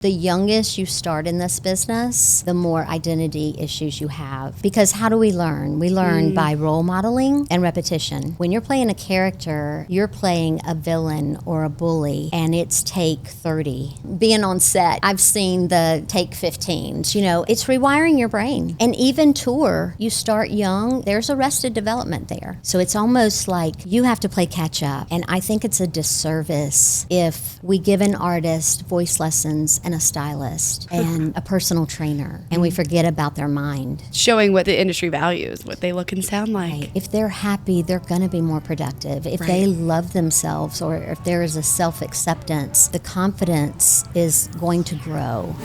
The youngest you start in this business, the more identity issues you have. Because how do we learn? We learn by role modeling and repetition. When you're playing a character, you're playing a villain or a bully, and it's take 30. Being on set, I've seen the take 15s. You know, it's rewiring your brain. And even tour, you start young, there's arrested development there. So it's almost like you have to play catch up. And I think it's a disservice if we give an artist voice lessons and a stylist and a personal trainer, and we forget about their mind. Showing what the industry values, what they look and sound like. Right. If they're happy, they're going to be more productive. If they love themselves, or if there is a self-acceptance, the confidence is going to grow.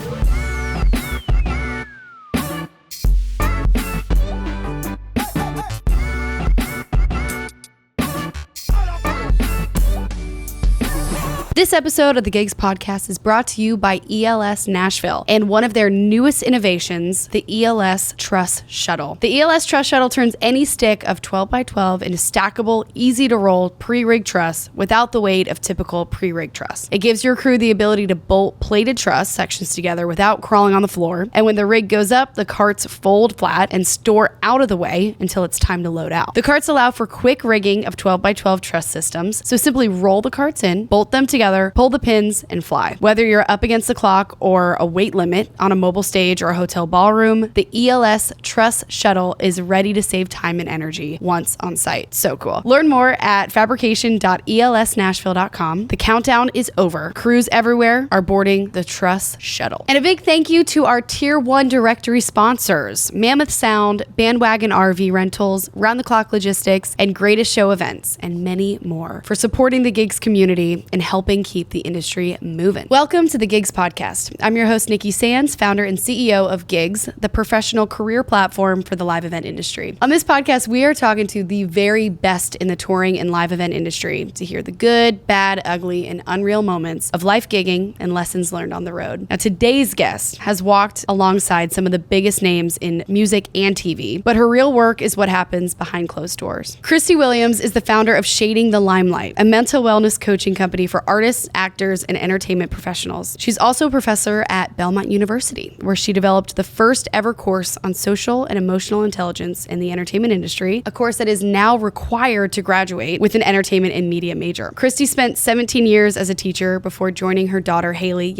This episode of the Gigs Podcast is brought to you by ELS Nashville and one of their newest innovations, the ELS Truss Shuttle. The ELS Truss Shuttle turns any stick of 12x12 into stackable, easy-to-roll pre-rig truss without the weight of typical pre-rig truss. It gives your crew the ability to bolt plated truss sections together without crawling on the floor, and when the rig goes up, the carts fold flat and store out of the way until it's time to load out. The carts allow for quick rigging of 12x12 truss systems, so simply roll the carts in, bolt them together, pull the pins, and fly. Whether you're up against the clock or a weight limit on a mobile stage or a hotel ballroom, the ELS Truss Shuttle is ready to save time and energy once on site. So cool. Learn more at fabrication.elsnashville.com. The countdown is over. Crews everywhere are boarding the Truss Shuttle. And a big thank you to our Tier 1 directory sponsors, Mammoth Sound, Bandwagon RV Rentals, Round the Clock Logistics, and Greatest Show Events, and many more, for supporting the gigs community and helping keep the industry moving. Welcome to the Gigs Podcast. I'm your host, Nikki Sands, founder and CEO of Gigs, the professional career platform for the live event industry. On this podcast, we are talking to the very best in the touring and live event industry to hear the good, bad, ugly, and unreal moments of life gigging and lessons learned on the road. Now, today's guest has walked alongside some of the biggest names in music and TV, but her real work is what happens behind closed doors. Cristi Williams is the founder of Shading the Limelight, a mental wellness coaching company for artists, actors, and entertainment professionals. She's also a professor at Belmont University, where she developed the first ever course on social and emotional intelligence in the entertainment industry, a course that is now required to graduate with an entertainment and media major. Cristi spent 17 years as a teacher before joining her daughter, Hayley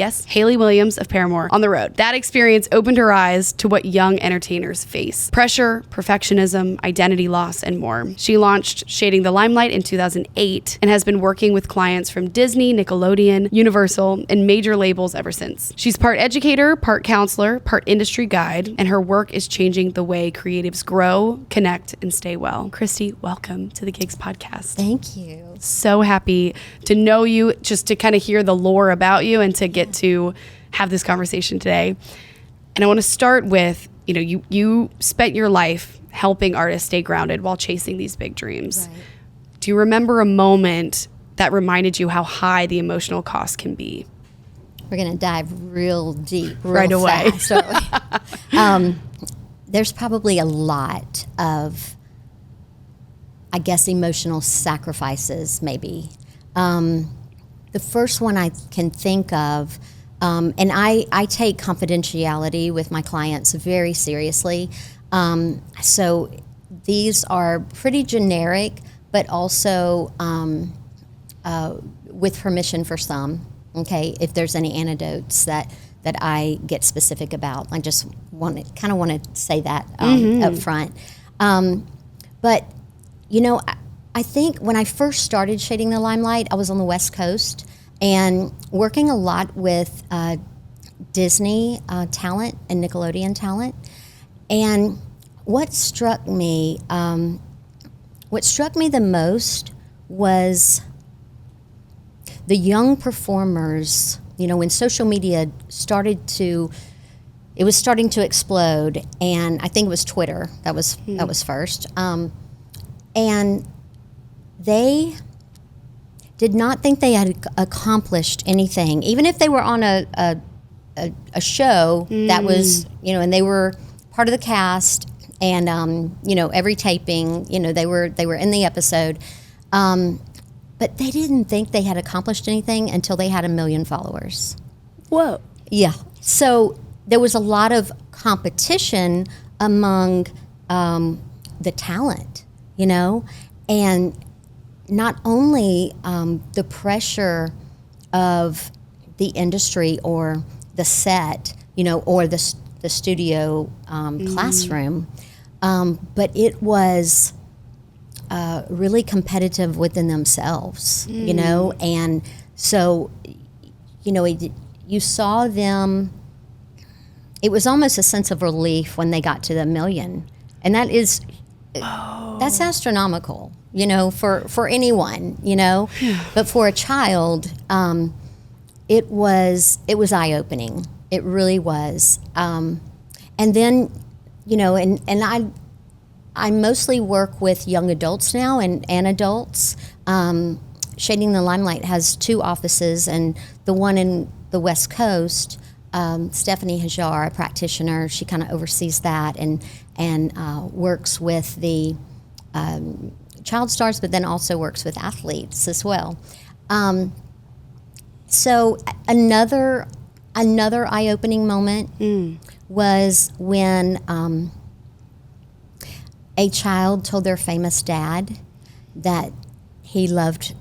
Williams of Paramore, on the road. That experience opened her eyes to what young entertainers face: pressure, perfectionism, identity loss, and more. She launched Shading the Limelight in 2008 and has been working with clients from Disney, Nickelodeon, Universal, and major labels ever since. She's part educator, part counselor, part industry guide, and her work is changing the way creatives grow, connect, and stay well. Cristi, welcome to the Gigs Podcast. Thank you. So happy to know you, just to kind of hear the lore about you and to get to have this conversation today. And I want to start with, you spent your life helping artists stay grounded while chasing these big dreams. Right. Do you remember a moment that reminded you how high the emotional cost can be? We're going to dive real deep, right away. Fast. There's probably a lot of, I guess, emotional sacrifices, maybe. The first one I can think of, and I take confidentiality with my clients very seriously. So these are pretty generic, but also with permission for some, okay, if there's any anecdotes that I get specific about. I just want to say that up front. But, I think when I first started Shading the Limelight, I was on the West Coast and working a lot with Disney talent and Nickelodeon talent. And what struck me the most was the young performers. When social media it was starting to explode, and I think it was Twitter that was first, and they did not think they had accomplished anything, even if they were on a show that was, and they were part of the cast, and every taping, they were in the episode. But they didn't think they had accomplished anything until they had 1 million followers. Whoa. Yeah. So there was a lot of competition among the talent, and not only the pressure of the industry or the set, or the studio classroom, but it was really competitive within themselves, and so, you saw them. It was almost a sense of relief when they got to the $1 million, and that's astronomical, for anyone, but for a child, it was eye-opening. It really was, and then, and I mostly work with young adults now and adults. Shading the Limelight has 2 offices, and the one in the West Coast, Stephanie Hajar, a practitioner, she kind of oversees that and works with the child stars, but then also works with athletes as well. So another eye-opening moment was when a child told their famous dad that he loved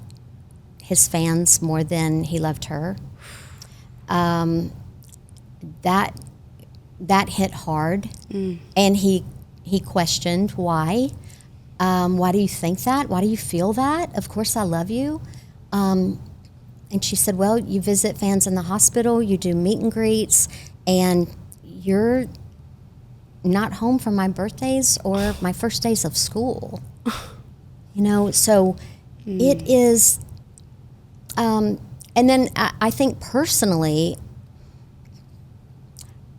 his fans more than he loved her. That hit hard, and he questioned why. Why do you think that? Why do you feel that? Of course I love you. And she said, well, you visit fans in the hospital, you do meet and greets, and you're not home for my birthdays or my first days of school. So it is, and then I think personally,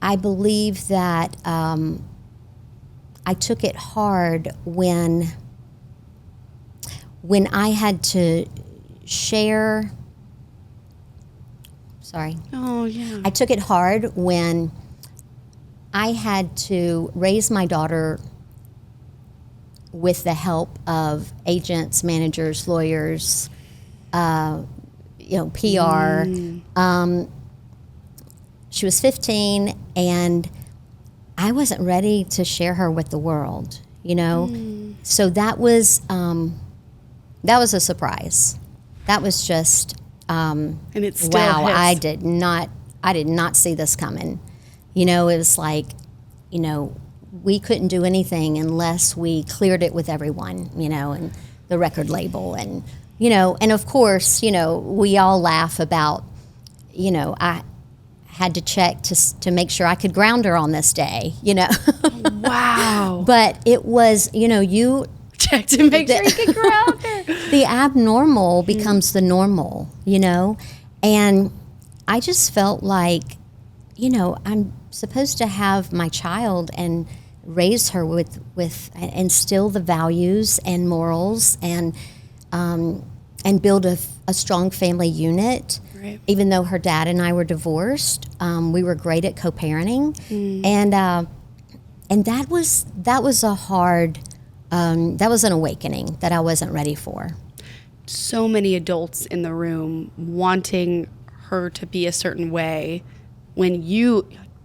I believe that I took it hard when I had to share. Sorry. Oh, yeah. I took it hard when I had to raise my daughter with the help of agents, managers, lawyers, PR. She was 15, and I wasn't ready to share her with the world, So that was a surprise. That was just and it still wow. hits. I did not see this coming. It was like, we couldn't do anything unless we cleared it with everyone, and the record label, and and of course, we all laugh about, I had to check to make sure I could ground her on this day, Wow. But it was, you check to make sure you can ground her. The abnormal becomes the normal, and I just felt like, I'm supposed to have my child and raise her with instill the values and morals and build a strong family unit. Right. Even though her dad and I were divorced, we were great at co-parenting, and that was a hard. That was an awakening that I wasn't ready for. So many adults in the room wanting her to be a certain way when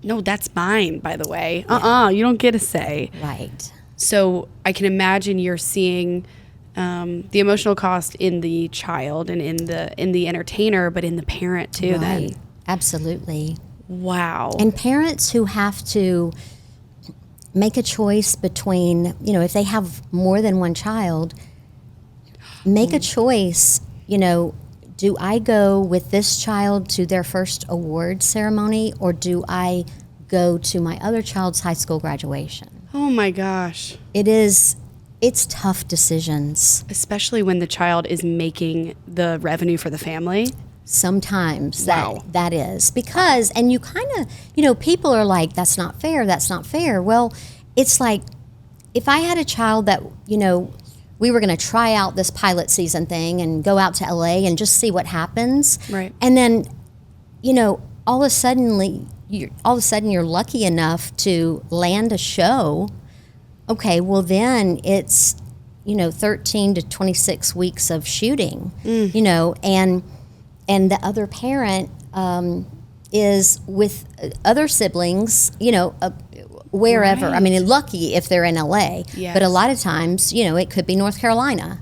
no, that's mine, by the way. You don't get a say. Right. So I can imagine you're seeing the emotional cost in the child and in the entertainer, but in the parent too. Right. Then. Absolutely. Wow. And parents who have to make a choice between, if they have more than one child, make a choice, do I go with this child to their first award ceremony, or do I go to my other child's high school graduation? Oh my gosh. It's tough decisions. Especially when the child is making the revenue for the family. Sometimes Wow. that is because, and you kind of, people are like, that's not fair. Well, it's like, if I had a child that, we were going to try out this pilot season thing and go out to LA and just see what happens. Right. And then, all of a sudden you're lucky enough to land a show. Okay, well then it's, 13 to 26 weeks of shooting, and the other parent is with other siblings, wherever. Right. I mean, lucky if they're in LA, Yes. but a lot of times, it could be North Carolina,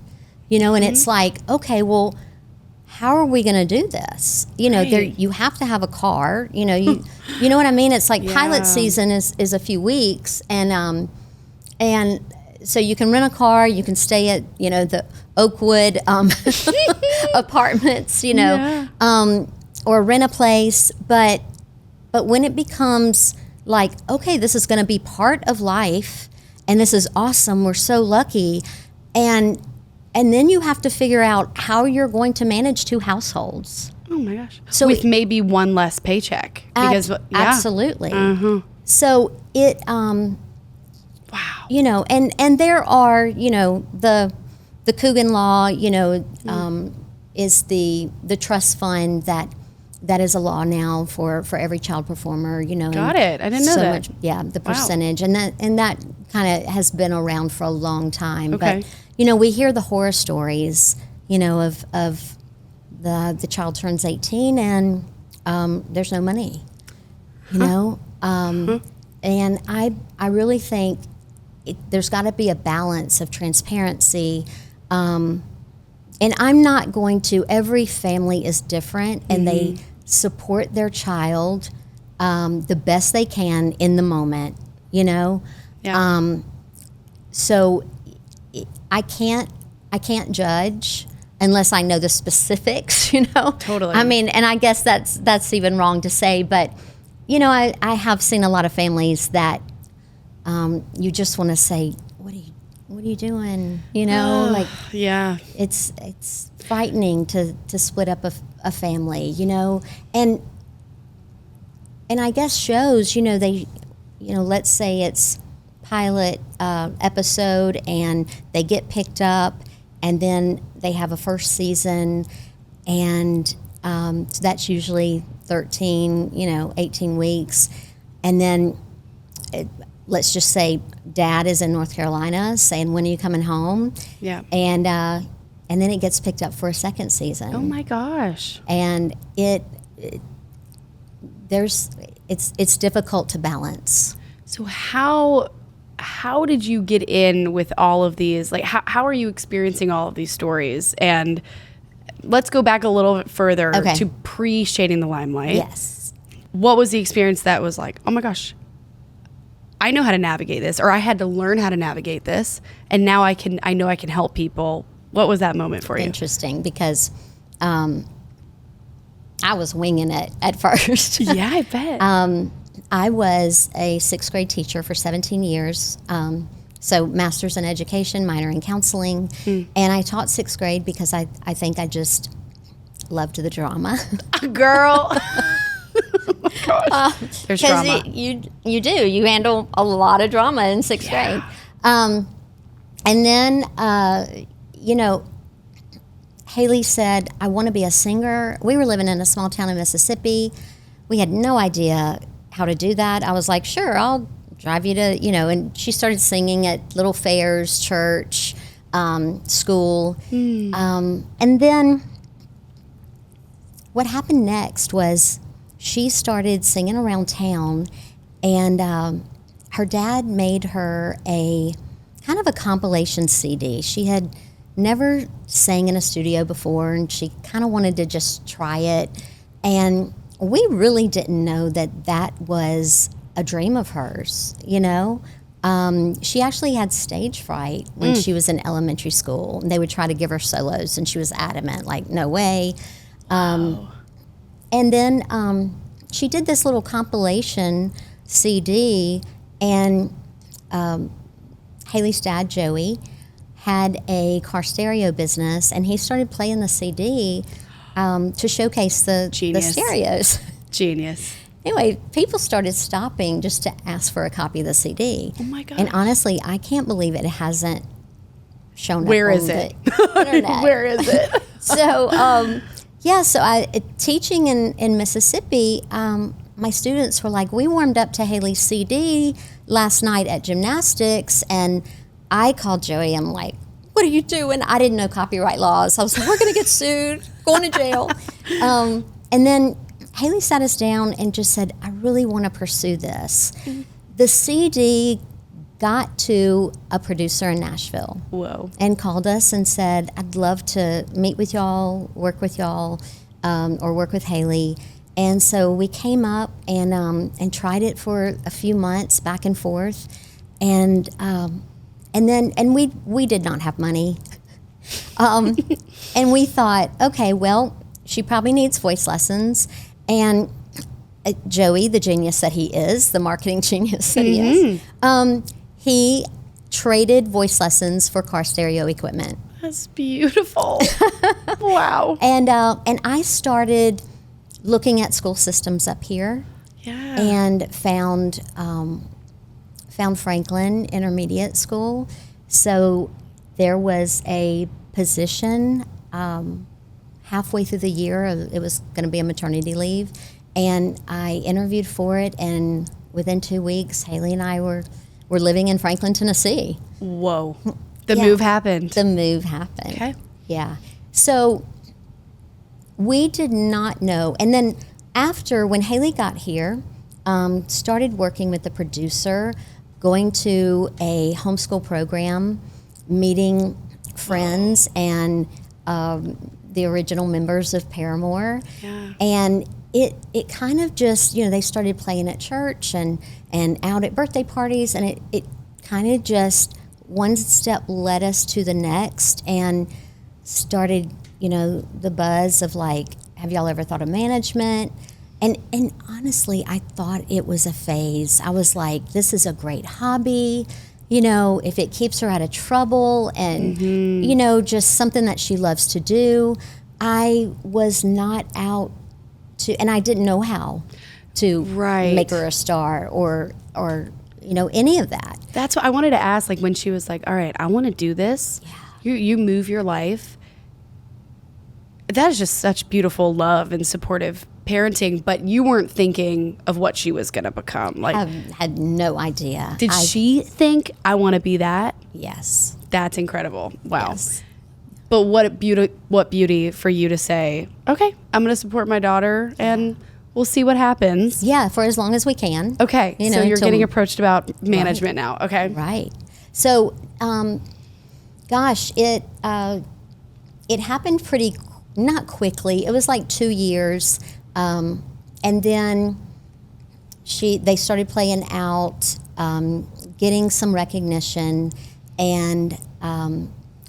and it's like, okay, well, how are we going to do this? Right. You have to have a car, you know what I mean? It's like pilot season is a few weeks, and so you can rent a car, you can stay at, the Oakwood apartments, or rent a place, but when it becomes like, okay, this is going to be part of life, and this is awesome, we're so lucky, and then you have to figure out how you're going to manage 2 households. Oh my gosh. So with maybe one less paycheck. Because absolutely. Uh-huh. So it wow. And there are, the Coogan Law, is the trust fund that is a law now for every child performer, Got it. I didn't know that. The percentage. And that kind of has been around for a long time. Okay. But, we hear the horror stories, of the child turns 18 and there's no money, and I really think there's got to be a balance of transparency. And I'm not going to, every family is different, and they support their child the best they can in the moment, Yeah. So I can't judge unless I know the specifics, Totally. I mean, and I guess that's even wrong to say, but I have seen a lot of families that you just want to say, what are you doing? Like, yeah. it's frightening to split up a family, and I guess shows, they, let's say it's pilot episode and they get picked up, and then they have a first season, and so that's usually 13, 18 weeks, and then let's just say dad is in North Carolina saying, when are you coming home? Yeah. And then it gets picked up for a second season. Oh my gosh. And it's difficult to balance. So how did you get in with all of these? Like, how are you experiencing all of these stories? And let's go back a little bit further to pre-Shading the Limelight. Yes. What was the experience that was like, oh my gosh, I know how to navigate this, or I had to learn how to navigate this, and now I know I can help people. What was that moment for you? Interesting, because I was winging it at first. Yeah, I bet. I was a 6th grade teacher for 17 years. So master's in education, minor in counseling. And I taught 6th grade because I think I just loved the drama. Girl. Oh my gosh. There's drama. You do. You handle a lot of drama in 6th grade. And then, Hayley said, I want to be a singer. We were living in a small town in Mississippi. We had no idea how to do that. I was like, sure, I'll drive you to, and she started singing at little fairs, church, school. And then what happened next was she started singing around town, and her dad made her a kind of a compilation CD. She had never sang in a studio before, and she kind of wanted to just try it. And we really didn't know that was a dream of hers, She actually had stage fright when she was in elementary school, and they would try to give her solos, and she was adamant, like, no way. And then she did this little compilation CD, and Hayley's dad, Joey, had a car stereo business, and he started playing the CD to showcase the stereos. Genius. Anyway, people started stopping just to ask for a copy of the CD. Oh my gosh. And honestly, I can't believe it hasn't shown up Where on is it? the internet. Where is it? So, so I teaching in Mississippi, my students were like, we warmed up to Hayley's CD last night at gymnastics, and I called Joey. I'm like, what are you doing? I didn't know copyright laws. I was like, we're going to get sued, going to jail. And then Haley sat us down and just said, I really want to pursue this. The CD got to a producer in Nashville. Whoa. And called us and said, I'd love to meet with y'all, work with y'all, or work with Haley. And so we came up and tried it for a few months back and forth. And we did not have money. And we thought, okay, well, she probably needs voice lessons. And Joey, the genius that he is, the marketing genius that he is, he traded voice lessons for car stereo equipment. That's beautiful. Wow. And I started looking at school systems up here. Yeah. And found Franklin Intermediate School. So there was a position halfway through the year. It was going to be a maternity leave. And I interviewed for it, and within 2 weeks, Haley and I were living in Franklin, Tennessee. Whoa. The move happened. The move happened. Okay. Yeah. So we did not know. And then after, when Haley got here, started working with the producer, going to a homeschool program, meeting friends and the original members of Paramore. Yeah. And it kind of just, they started playing at church and out at birthday parties, and it kind of just one step led us to the next, and started, the buzz of like, have y'all ever thought of management? And honestly, I thought it was a phase. I was like, this is a great hobby, if it keeps her out of trouble and, just something that she loves to do. I was not out to, and I didn't know how to make her a star or any of that. That's what I wanted to ask, like when she was like, all right, I want to do this. Yeah. You move your life. That is just such beautiful love and supportive parenting, but you weren't thinking of what she was going to become. Like, I had no idea. Did she think, I want to be that? Yes. That's incredible. Wow. Yes. But what beauty for you to say, okay, I'm going to support my daughter and we'll see what happens. Yeah, for as long as we can. Okay, so you're getting approached about management now. Okay. Right. So, it happened not quickly. It was like 2 years. And then they started playing out, getting some recognition, and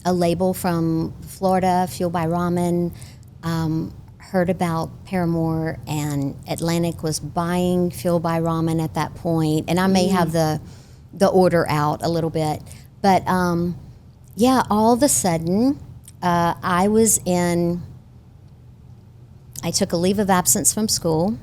a label from Florida, Fueled by Ramen, heard about Paramore, and Atlantic was buying Fueled by Ramen at that point. And I may have the order out a little bit. But all of a sudden, I took a leave of absence from school.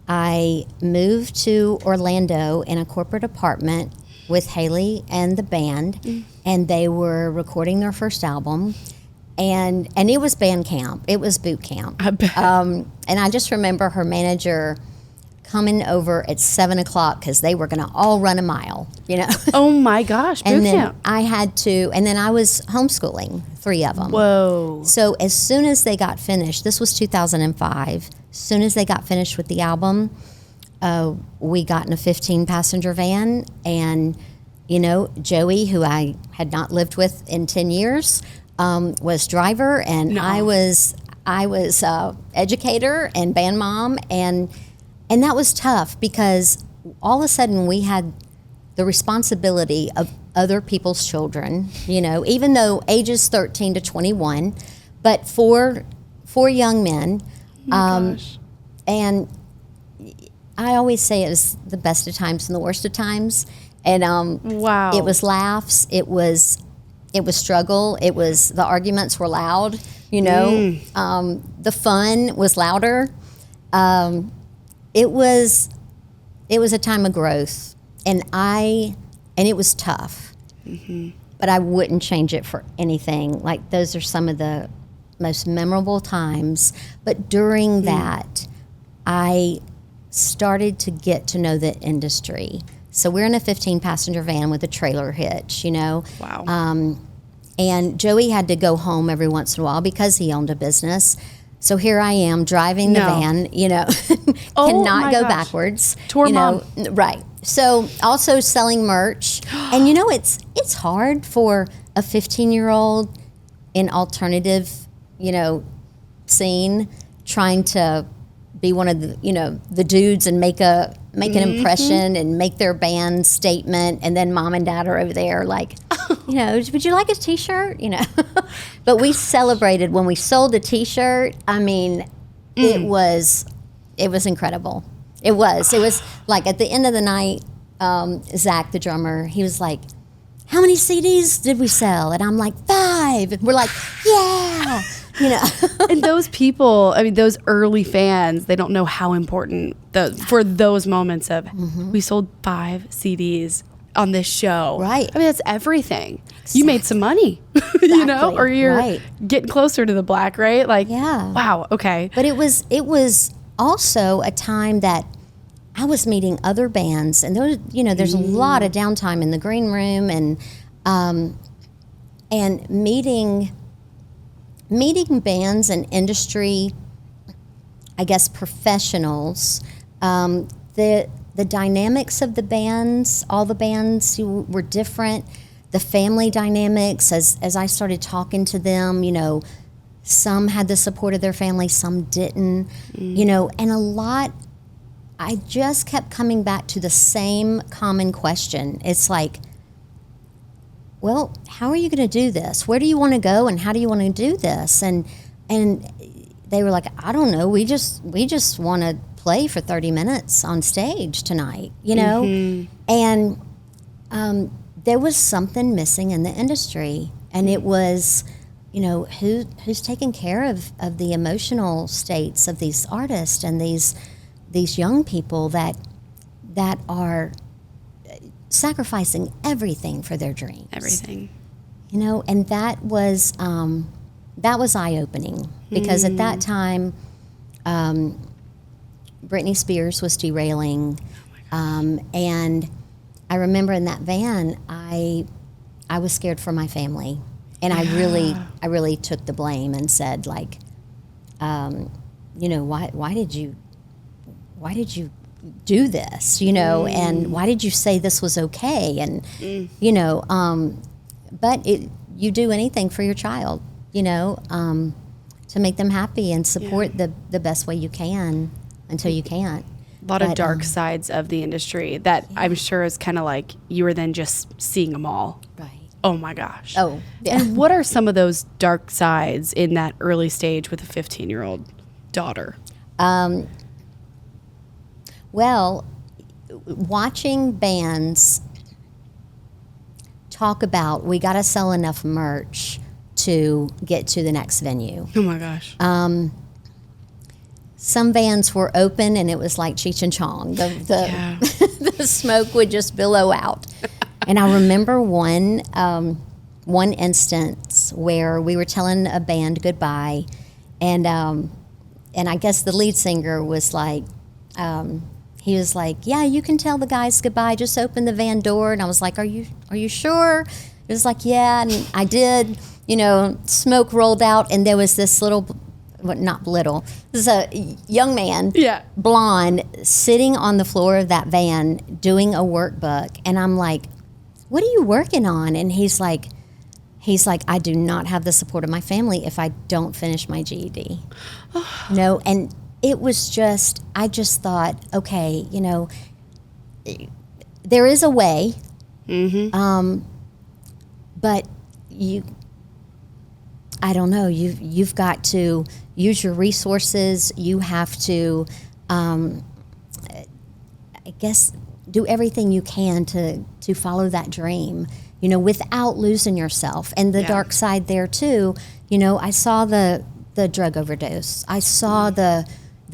I moved to Orlando in a corporate apartment with Haley and the band, and they were recording their first album. And it was band camp. It was boot camp. I bet. And I just remember her manager coming over at 7:00 because they were going to all run a mile, Oh my gosh, boot and then camp. and then I was homeschooling 3 of them. Whoa. So as soon as they got finished, this was 2005, as soon as they got finished with the album, we got in a 15-passenger van, and, Joey, who I had not lived with in 10 years, was driver, and I was educator and band mom, and that was tough because all of a sudden we had the responsibility of other people's children, even though ages 13 to 21, but four young men. Gosh. And I always say it was the best of times and the worst of times. And wow. It was laughs. It was struggle. The arguments were loud, the fun was louder. It was a time of growth, and it was tough, but I wouldn't change it for anything. Like, those are some of the most memorable times. But during that, I started to get to know the industry. So we're in a 15-passenger van with a trailer hitch, Wow. And Joey had to go home every once in a while because he owned a business. So here I am driving the No. van, Oh, cannot my go gosh. backwards. Tour mom. Right. So also selling merch. And it's hard for a 15-year-old in alternative, scene trying to be one of the dudes and make an impression and make their band statement, and then mom and dad are over there like, would you like a t-shirt? But we celebrated when we sold a t-shirt. I mean, it was incredible. It was like at the end of the night, Zach, the drummer, he was like, how many CDs did we sell? And I'm like, 5. And we're like, yeah. And those people, I mean, those early fans, they don't know how important for those moments of we sold 5 CDs on this show. Right. I mean, that's everything. You made some money, or you're getting closer to the black, right? Like, Yeah. Wow. Okay. But it was also a time that I was meeting other bands, and there's a lot of downtime in the green room, and meeting bands and industry, I guess, professionals. The dynamics of the bands, all the bands were different. The family dynamics, as I started talking to them, some had the support of their family, some didn't, and a lot, I just kept coming back to the same common question. It's like, well, how are you going to do this? Where do you want to go, and how do you want to do this? And they were like, I don't know. We just want to play for 30 minutes on stage tonight, And there was something missing in the industry, and it was, who's taking care of the emotional states of these artists and these young people that are sacrificing everything for their dreams. Everything. And that was eye-opening, because at that time, Britney Spears was derailing, and I remember in that van, I was scared for my family, and I really took the blame and said, like, why did you do this, and why did you say this was okay? And, but you do anything for your child, to make them happy and support the best way you can until you can't. A lot of dark sides of the industry that I'm sure is kind of like you were then just seeing them all. Right. Oh my gosh. Oh, yeah. And what are some of those dark sides in that early stage with a 15-year-old daughter? Well, watching bands talk about, we got to sell enough merch to get to the next venue. Oh my gosh. Some bands were open and it was like Cheech and Chong. The smoke would just billow out. And I remember one instance where we were telling a band goodbye, and I guess the lead singer was like, he was like, yeah, you can tell the guys goodbye, just open the van door. And I was like, are you sure? It was like, yeah, and I did. Smoke rolled out, and there was this not little, this is a young man, blonde, sitting on the floor of that van doing a workbook. And I'm like, what are you working on? And he's like, I do not have the support of my family if I don't finish my GED. And it was just, I just thought, okay, there is a way, but I don't know, you've got to use your resources. You have to, I guess, do everything you can to follow that dream, without losing yourself. And the dark side there too, I saw the drug overdose. I saw the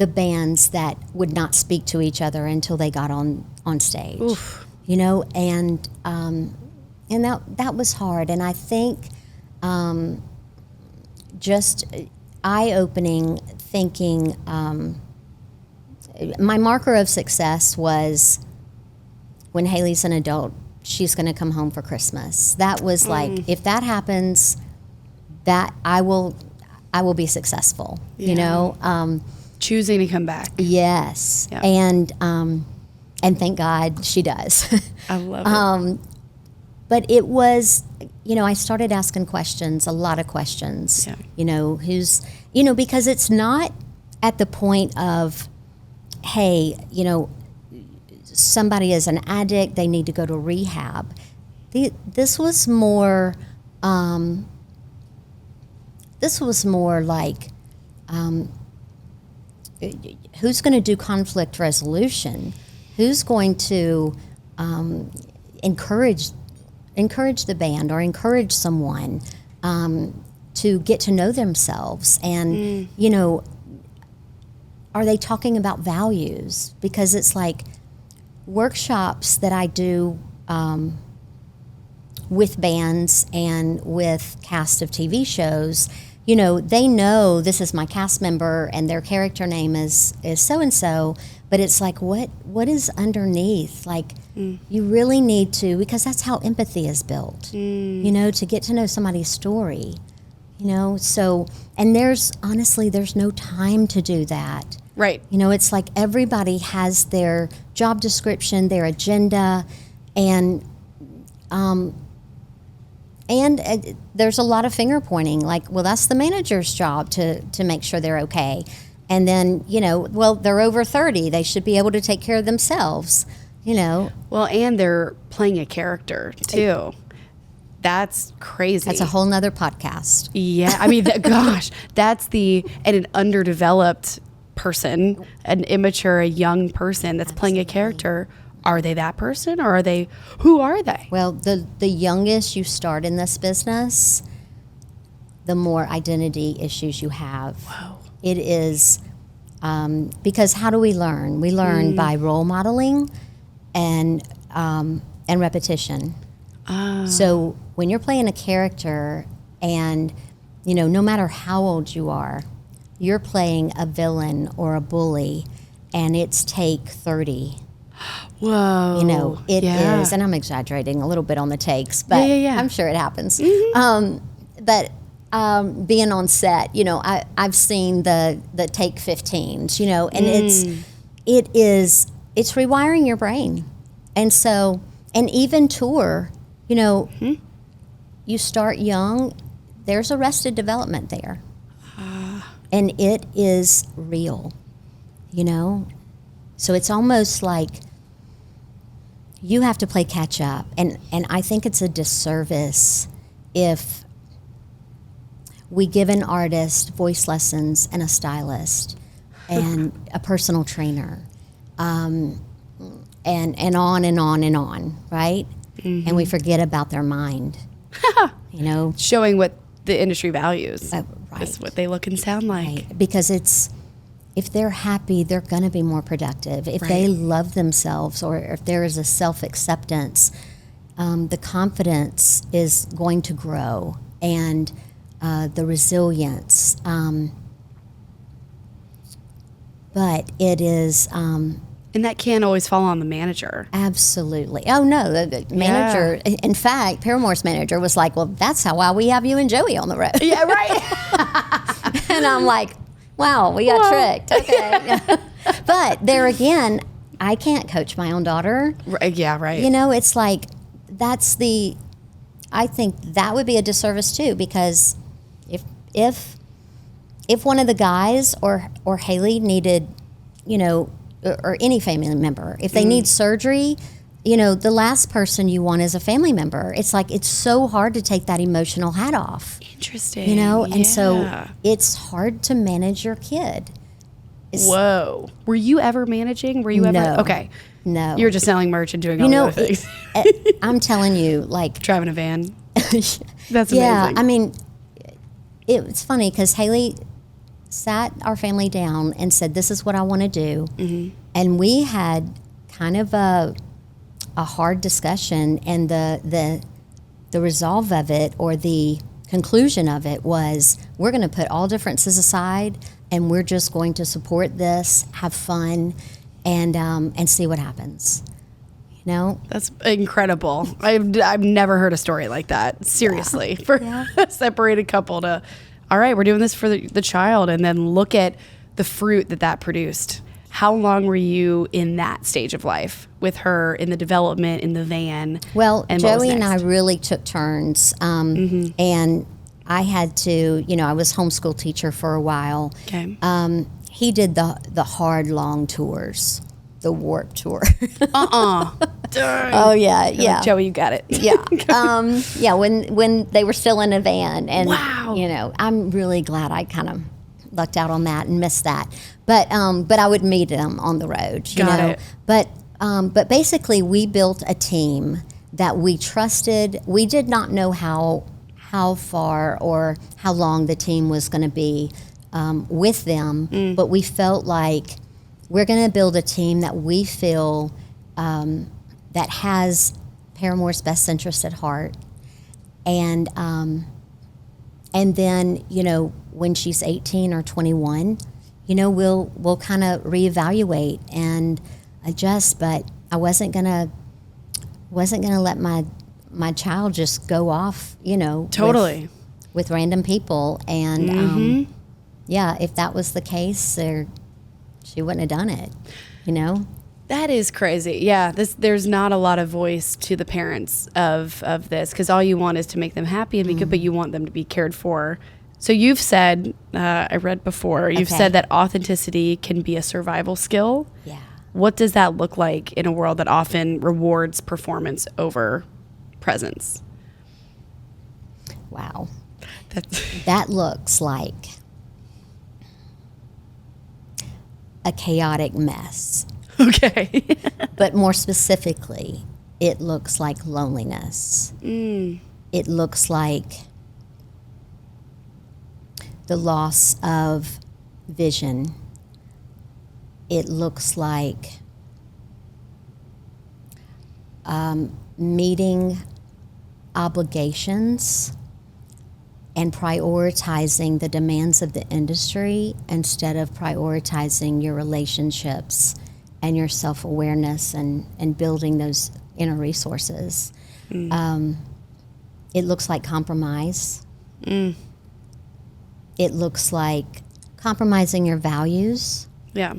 bands that would not speak to each other until they got on stage. Oof. And that was hard. And I think just eye-opening, thinking, my marker of success was when Hayley's an adult, she's going to come home for Christmas. That was like, if that happens, that I will I will be successful, choosing to come back. Yes. Yeah. And thank God she does. I love it. But it was, I started asking questions, a lot of questions, because it's not at the point of, hey, somebody is an addict, they need to go to rehab. This was more like, who's going to do conflict resolution? Who's going to encourage the band or encourage someone to get to know themselves? And, are they talking about values? Because it's like workshops that I do with bands and with cast of TV shows, they know this is my cast member and their character name is so-and-so, but it's like, what is underneath? Like, you really need to, because that's how empathy is built, to get to know somebody's story, so, and there's no time to do that. Right. It's like everybody has their job description, their agenda, and there's a lot of finger pointing, like, well, that's the manager's job to make sure they're okay. And then, well, they're over 30. They should be able to take care of themselves, Well, and they're playing a character, too. That's crazy. That's a whole nother podcast. Yeah. I mean, gosh, and an underdeveloped person, an immature, a young person that's playing a character. Are they that person, or who are they? Well, the youngest you start in this business, the more identity issues you have. Whoa. It is, because how do we learn? We learn by role modeling and repetition. So when you're playing a character and, no matter how old you are, you're playing a villain or a bully, and it's take 30. Whoa. It is, and I'm exaggerating a little bit on the takes, but I'm sure it happens. Mm-hmm. But being on set, I've seen the take 15s, and it's rewiring your brain. And so, and even tour, you start young, there's arrested development there. And it is real, So it's almost like you have to play catch up. And I think it's a disservice if we give an artist voice lessons and a stylist and a personal trainer, and on and on and on, right? Mm-hmm. And we forget about their mind, Showing what the industry values. Right. It's what they look and sound like. Right. Because if they're happy, they're going to be more productive. If they love themselves, or if there is a self-acceptance, the confidence is going to grow, and the resilience. But it is... and that can't always fall on the manager. Absolutely. Oh, no. The manager, in fact, Paramore's manager was like, well, that's why we have you and Joey on the road. Yeah, right. And I'm like, wow, we got tricked. Okay. But there again, I can't coach my own daughter. Yeah, right. It's like, I think that would be a disservice too, because if one of the guys or Hayley needed, or any family member, if they need surgery, the last person you want is a family member. It's like, it's so hard to take that emotional hat off. Interesting. And so it's hard to manage your kid. Whoa. Were you ever managing? Were you ever? No. Okay. No. You were just selling merch and doing all the other things. I'm telling you, like... Driving a van. That's amazing. Yeah, I mean, it's funny because Hayley sat our family down and said, this is what I want to do. Mm-hmm. And we had kind of a hard discussion, and the resolve of it, or the conclusion of it, was we're going to put all differences aside, and we're just going to support this, have fun, and see what happens. That's incredible. I've never heard a story like that. Seriously, for a separated couple to all right, we're doing this for the child, and then look at the fruit that produced. How long were you in that stage of life with her, in the development, in the van? Well, and what was Joey and I next? really took turns, and I had to, I was homeschool teacher for a while. Okay. He did the hard, long tours, the Warp Tour. Darn. Oh, yeah. Joey, you got it. Yeah. When they were still in a van, and Wow. I'm really glad I kind of lucked out on that and missed that. But I would meet them on the road. Got it. But basically, we built a team that we trusted. We did not know how far or how long the team was going to be with them, but we felt like we're going to build a team that we feel that has Paramore's best interest at heart, and then when she's 18 or 21, we'll kind of reevaluate and adjust. But I wasn't gonna let my child just go off, Totally. with random people. And if that was the case, she wouldn't have done it. That is crazy. Yeah, there's not a lot of voice to the parents of this, because all you want is to make them happy and be good, but you want them to be cared for. So you've said, I read before, you've said that authenticity can be a survival skill. Yeah. What does that look like in a world that often rewards performance over presence? Wow. That looks like a chaotic mess. Okay. But more specifically, it looks like loneliness. It looks like the loss of vision. It looks like meeting obligations and prioritizing the demands of the industry instead of prioritizing your relationships and your self-awareness and building those inner resources. It looks like compromise. It looks like compromising your values. Yeah.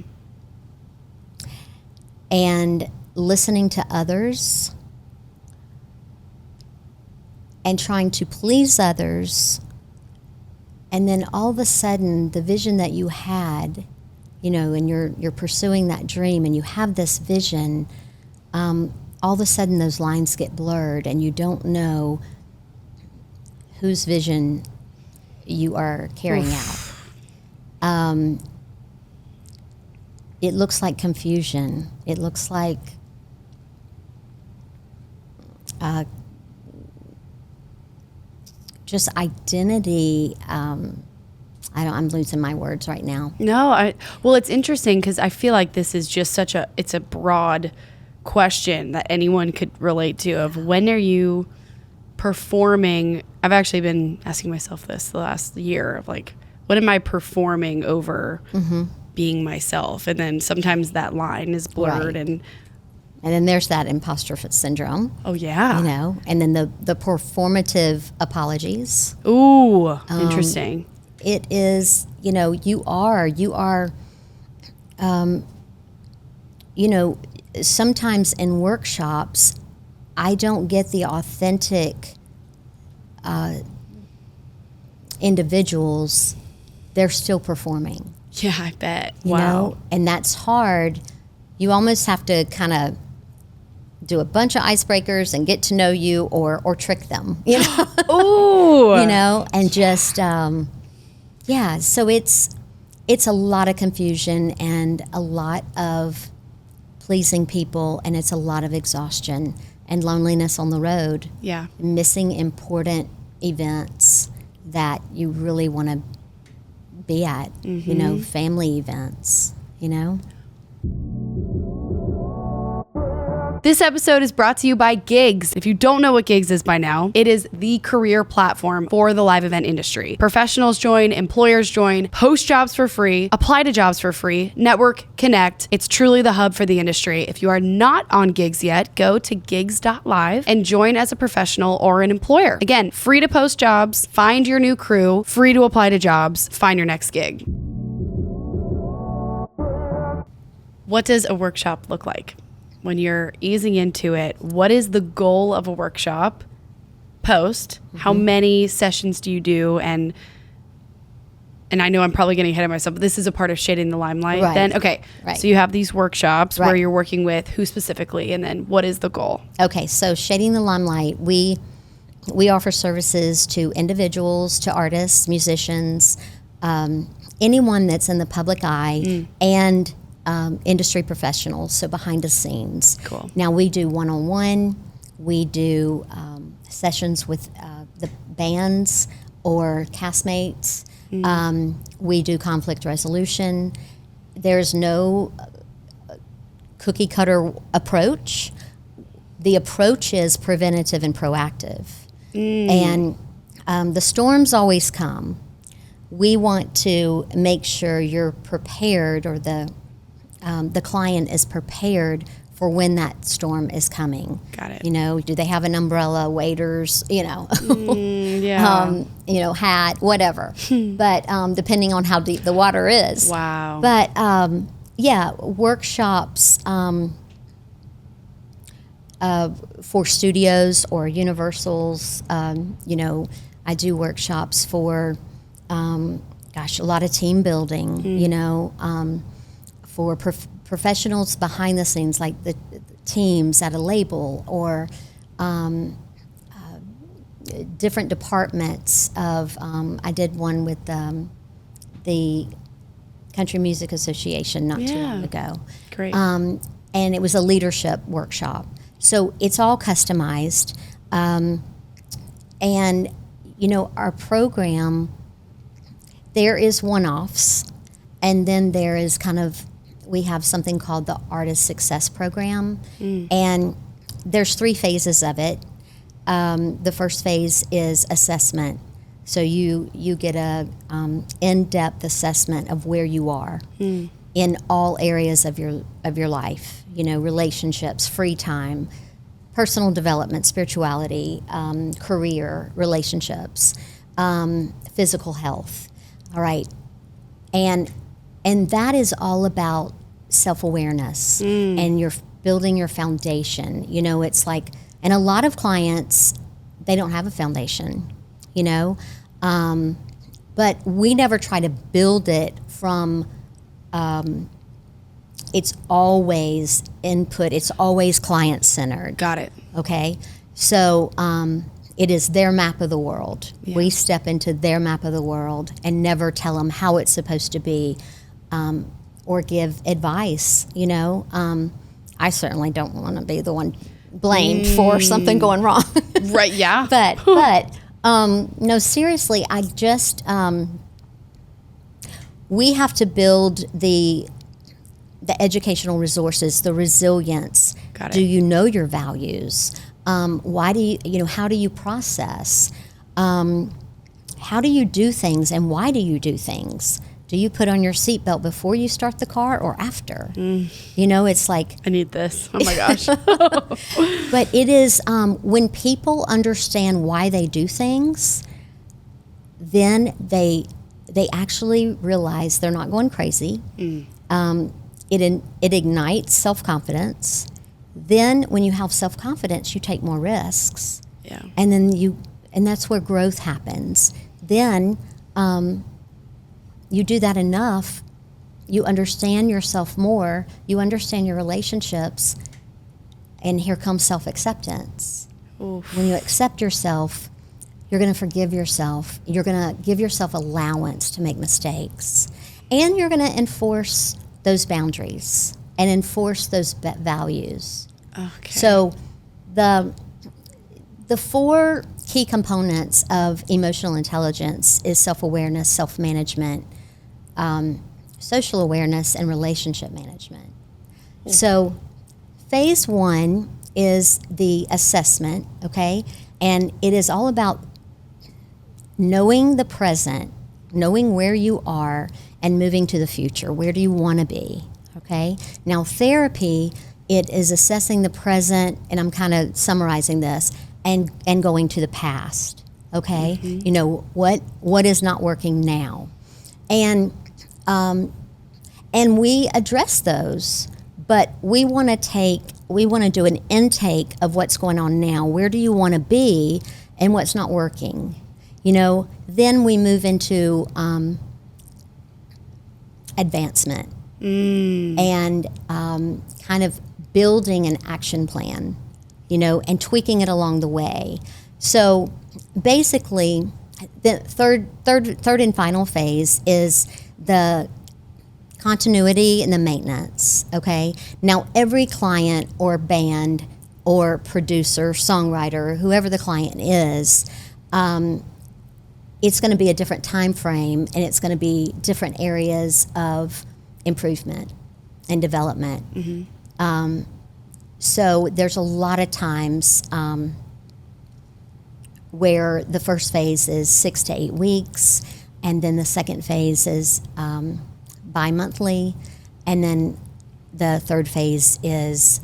And listening to others and trying to please others. And then all of a sudden, the vision that you had, and you're pursuing that dream and you have this vision, all of a sudden those lines get blurred and you don't know whose vision you are carrying out. It looks like confusion. It looks like just identity. I'm losing my words right now. No, well, it's interesting because I feel like this is just it's a broad question that anyone could relate to, of when are you performing. I've actually been asking myself this the last year of like, what am I performing over being myself? And then sometimes that line is blurred. Right. And then there's that imposter syndrome. Oh yeah. And then the performative apologies. Ooh, interesting. It is, you are, sometimes in workshops, I don't get the authentic individuals. They're still performing. Yeah, I bet. You know? And that's hard. You almost have to kind of do a bunch of icebreakers and get to know you or trick them, Ooh. And just, so it's a lot of confusion and a lot of pleasing people, and it's a lot of exhaustion and loneliness on the road. Yeah. Missing important events that you really want to be at, family events, This episode is brought to you by Gigs. If you don't know what Gigs is by now, it is the career platform for the live event industry. Professionals join, employers join, post jobs for free, apply to jobs for free, network, connect. It's truly the hub for the industry. If you are not on Gigs yet, go to gigs.live and join as a professional or an employer. Again, free to post jobs, find your new crew, free to apply to jobs, find your next gig. What does a workshop look like? When you're easing into it, what is the goal of a workshop post? How many sessions do you do? And I know I'm probably getting ahead of myself, but this is a part of Shading the Limelight. Right. Then, okay. Right. So you have these workshops where Right. you're working with who specifically, and then what is the goal? Okay, so Shading the Limelight, we offer services to individuals, to artists, musicians, anyone that's in the public eye, and industry professionals, so behind the scenes. Cool. Now we do one-on-one, we do sessions with the bands or castmates, we do conflict resolution. There's no cookie cutter approach. The approach is preventative and proactive. And the storms always come. We want to make sure you're prepared, or the client is prepared for when that storm is coming. Got it. You know, do they have an umbrella, waders, Yeah. Hat, whatever. But depending on how deep the water is. Wow. But workshops for studios or Universals. I do workshops for, a lot of team building. For professionals behind the scenes, like the teams at a label, or different departments of, I did one with the Country Music Association not too long ago. Great. And it was a leadership workshop. So it's all customized. And, our program, there is one-offs, and then there is we have something called the Artist Success Program, and there's 3 phases of it. The first phase is assessment. So you get a in-depth assessment of where you are in all areas of your life. Relationships, free time, personal development, spirituality, career, relationships, physical health. All right, and that is all about self-awareness, and you're building your foundation. It's like, and a lot of clients, they don't have a foundation, but we never try to build it from, it's always input, it's always client-centered. Got it. Okay? So it is their map of the world. Yeah. We step into their map of the world and never tell them how it's supposed to be, or give advice. I certainly don't want to be the one blamed for something going wrong. Right, yeah. But no, seriously, I just, we have to build the educational resources, the resilience. Got it. Do you know your values? Why do you, how do you process? How do you do things, and why do you do things? Do you put on your seatbelt before you start the car or after? It's like... I need this. Oh my gosh. But it is, when people understand why they do things, then they actually realize they're not going crazy. It ignites self-confidence. Then when you have self-confidence, you take more risks. Yeah. And then and that's where growth happens. Then you do that enough, you understand yourself more, you understand your relationships, and here comes self-acceptance. Oof. When you accept yourself, you're going to forgive yourself. You're going to give yourself allowance to make mistakes. And you're going to enforce those boundaries and enforce those values. Okay. So the 4 key components of emotional intelligence is self-awareness, self-management, social awareness, and relationship management. So phase 1 is the assessment, okay? And it is all about knowing the present, knowing where you are, and moving to the future. Where do you want to be, okay? Now, therapy, it is assessing the present, and I'm kind of summarizing this, and going to the past, okay? You know, what is not working now? And we address those, but we want to do an intake of what's going on now. Where do you want to be, and what's not working? You know, then we move into advancement and kind of building an action plan, you know, and tweaking it along the way. So basically, the third and final phase is the continuity and the maintenance, okay? Now, every client or band or producer, songwriter, whoever the client is, it's going to be a different time frame, and it's going to be different areas of improvement and development. So there's a lot of times where the first phase is 6 to 8 weeks, and then the second phase is bi-monthly, and then the third phase is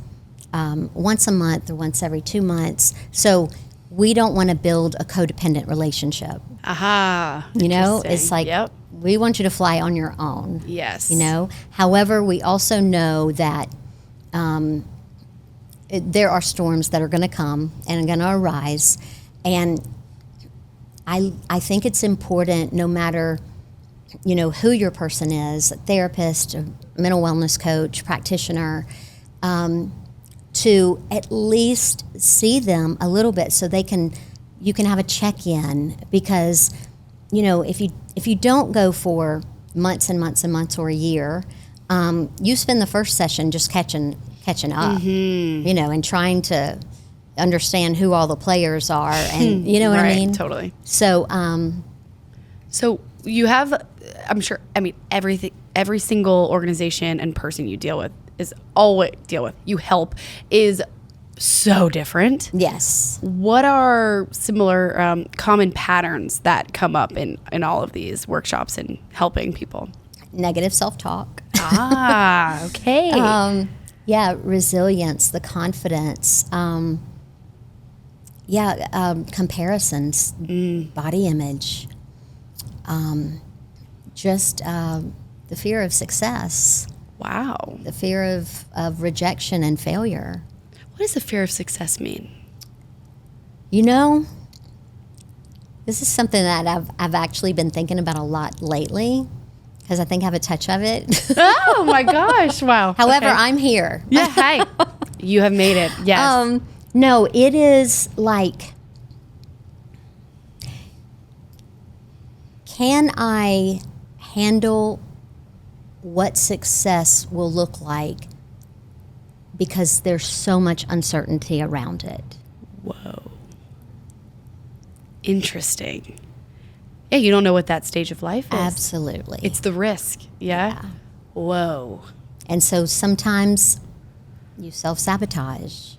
once a month or once every 2 months. So we don't want to build a codependent relationship. You know, it's like, we want you to fly on your own. Yes. You know, however, we also know that there are storms that are going to come and are going to arise. And I think it's important, no matter, you know, who your person is, a therapist, a mental wellness coach, practitioner, to at least see them a little bit so you can have a check-in. Because, you know, if you don't go for months and months and months or a year, you spend the first session just catching up, you know, and trying to understand who all the players are, and you know what I mean? Totally. So, so you have, I'm sure, I mean, every single organization and person you you help is so different. yes. What are similar common patterns that come up in all of these workshops and helping people? Negative self-talk. Okay. Yeah, resilience, the confidence. Comparisons, body image, just the fear of success. Wow. The fear of rejection and failure. What does the fear of success mean? You know, this is something that I've actually been thinking about a lot lately, because I think I have a touch of it. Oh my gosh! Wow. However, okay. I'm here. Yeah. Hi. You have made it. Yes. No, it is like, can I handle what success will look like, because there's so much uncertainty around it. Whoa. Interesting. Yeah, you don't know what that stage of life is. Absolutely. It's the risk. Yeah. Whoa. And so sometimes you self-sabotage,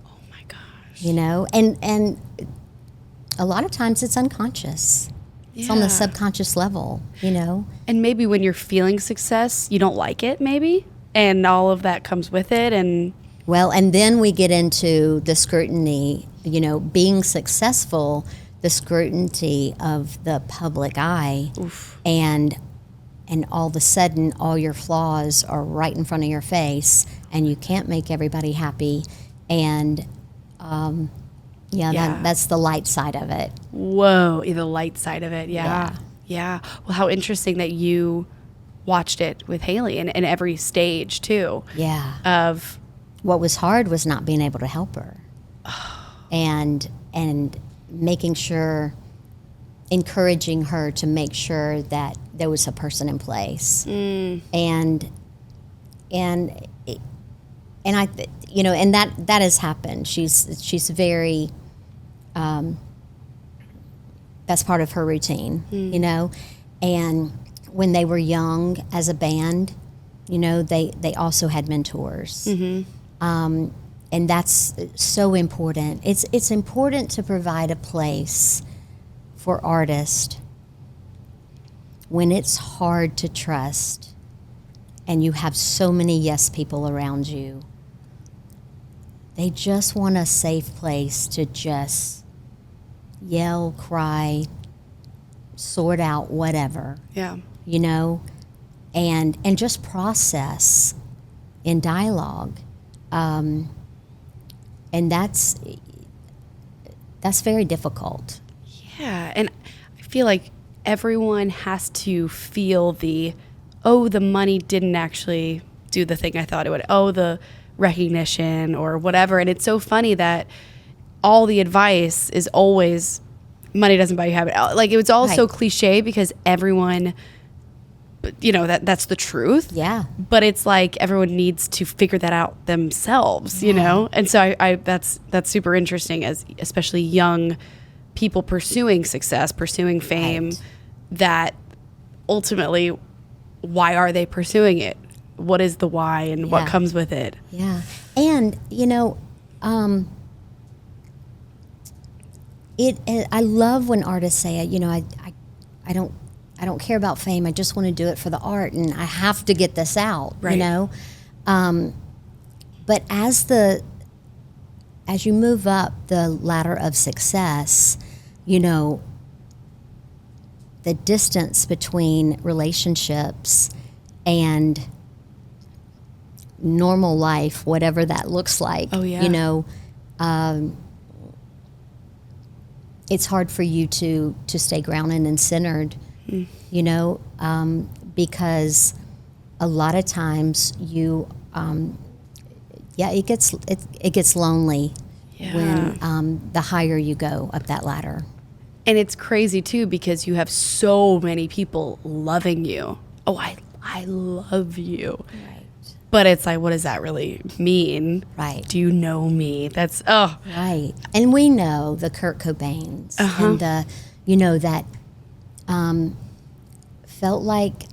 Oh my gosh. you know, and a lot of times it's unconscious. It's on the subconscious level, you know. And maybe when you're feeling success, you don't like it, maybe, and all of that comes with it. And Well, and then we get into the scrutiny, you know, being successful, the scrutiny of the public eye. Oof. and all of a sudden all your flaws are right in front of your face, and you can't make everybody happy. And that's the light side of it. Whoa, the light side of it. Yeah. Well, how interesting that you watched it with Hayley and every stage too. Yeah. Of What was hard was not being able to help her. and making sure, encouraging her to make sure that there was a person in place. And I, you know, and that has happened. She's very, that's part of her routine, you know. And when they were young as a band, you know, they also had mentors. And that's so important. It's important to provide a place for artists when it's hard to trust and you have so many yes people around you. They just want a safe place to just yell, cry, sort out whatever. Yeah. You know, and just process in dialogue. And that's very difficult. Yeah, and I feel like everyone has to feel the money didn't actually do the thing I thought it would. The recognition or whatever. And it's so funny that all the advice is always money doesn't buy you happiness. Like, it was all so cliche because everyone, that's the truth. Yeah. But it's like everyone needs to figure that out themselves, you know? And so I that's super interesting, as especially young people pursuing success, pursuing fame, that ultimately, why are they pursuing it? What is the why and what comes with it? Yeah. And, I love when artists say, I don't care about fame. I just want to do it for the art, and I have to get this out, But as you move up the ladder of success, the distance between relationships and normal life, whatever that looks like, it's hard for you to stay grounded and centered, because a lot of times it gets lonely when the higher you go up that ladder. And it's crazy too because you have so many people loving you. I love you. Right. But it's like, what does that really mean? Right. Do you know me? That's, Right. And we know the Kurt Cobains and that felt like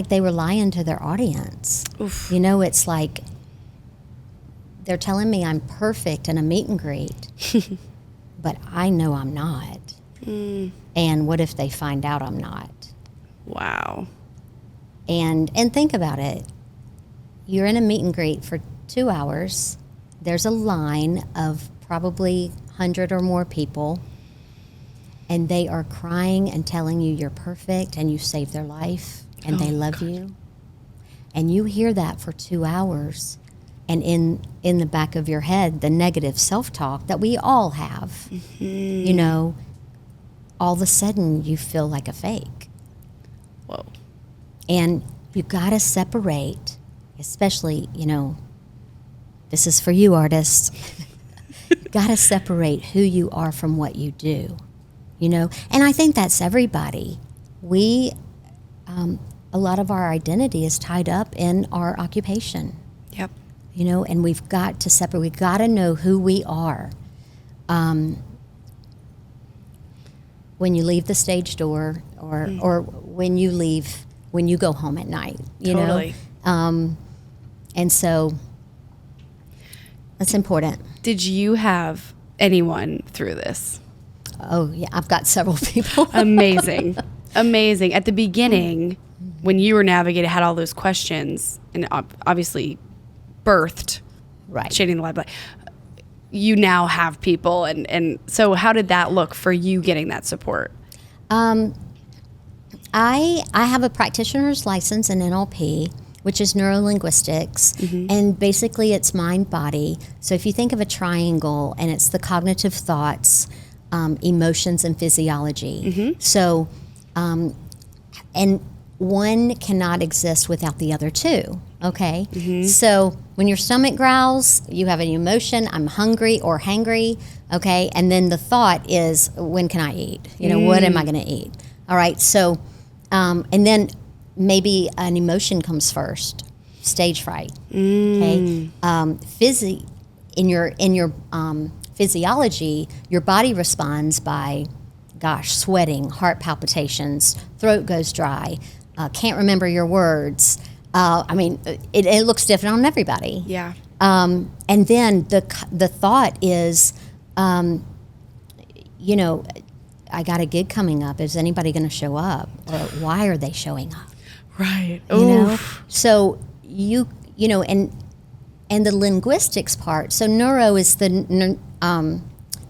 they were lying to their audience. Oof. It's like they're telling me I'm perfect in a meet and greet, but I know I'm not. And what if they find out I'm not? Wow. And think about it. You're in a meet and greet for 2 hours. There's a line of probably 100 or more people, and they are crying and telling you you're perfect and you saved their life and they love you. And you hear that for 2 hours, and in the back of your head, the negative self-talk that we all have, all of a sudden you feel like a fake. Whoa. And you got to separate, especially, this is for you artists. You got to separate who you are from what you do, And I think that's everybody. A lot of our identity is tied up in our occupation. Yep. And we've got to separate. We've got to know who we are. When you leave the stage door or when you go home at night, Totally. And so that's important. Did you have anyone through this? Oh, yeah, I've got several people. Amazing. At the beginning, when you were navigating, had all those questions, and obviously birthed Shading the Limelight, you now have people. And so how did that look for you getting that support? I have a practitioner's license in NLP, which is neurolinguistics, and basically it's mind-body. So if you think of a triangle, and it's the cognitive thoughts, emotions, and physiology. So, and one cannot exist without the other two, okay? So when your stomach growls, you have an emotion, I'm hungry or hangry, okay? And then the thought is, when can I eat? What am I going to eat? All right, so, and then maybe an emotion comes first, stage fright, okay? In your physiology, your body responds by, sweating, heart palpitations, throat goes dry, can't remember your words, I mean, it looks different on everybody. Yeah. And then the thought is, you know, I got a gig coming up. Is anybody going to show up? Or why are they showing up? Right. You know? So you know, and the linguistics part. So neuro is the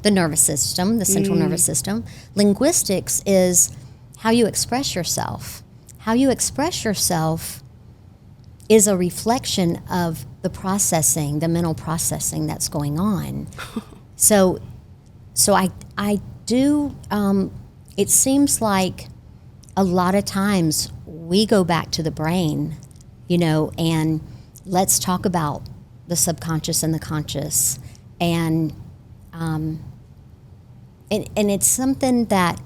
nervous system, the central nervous system. Linguistics is how you express yourself. How you express yourself is a reflection of the processing, the mental processing that's going on. So I do, it seems like a lot of times we go back to the brain, you know, and let's talk about the subconscious and the conscious. And it's something that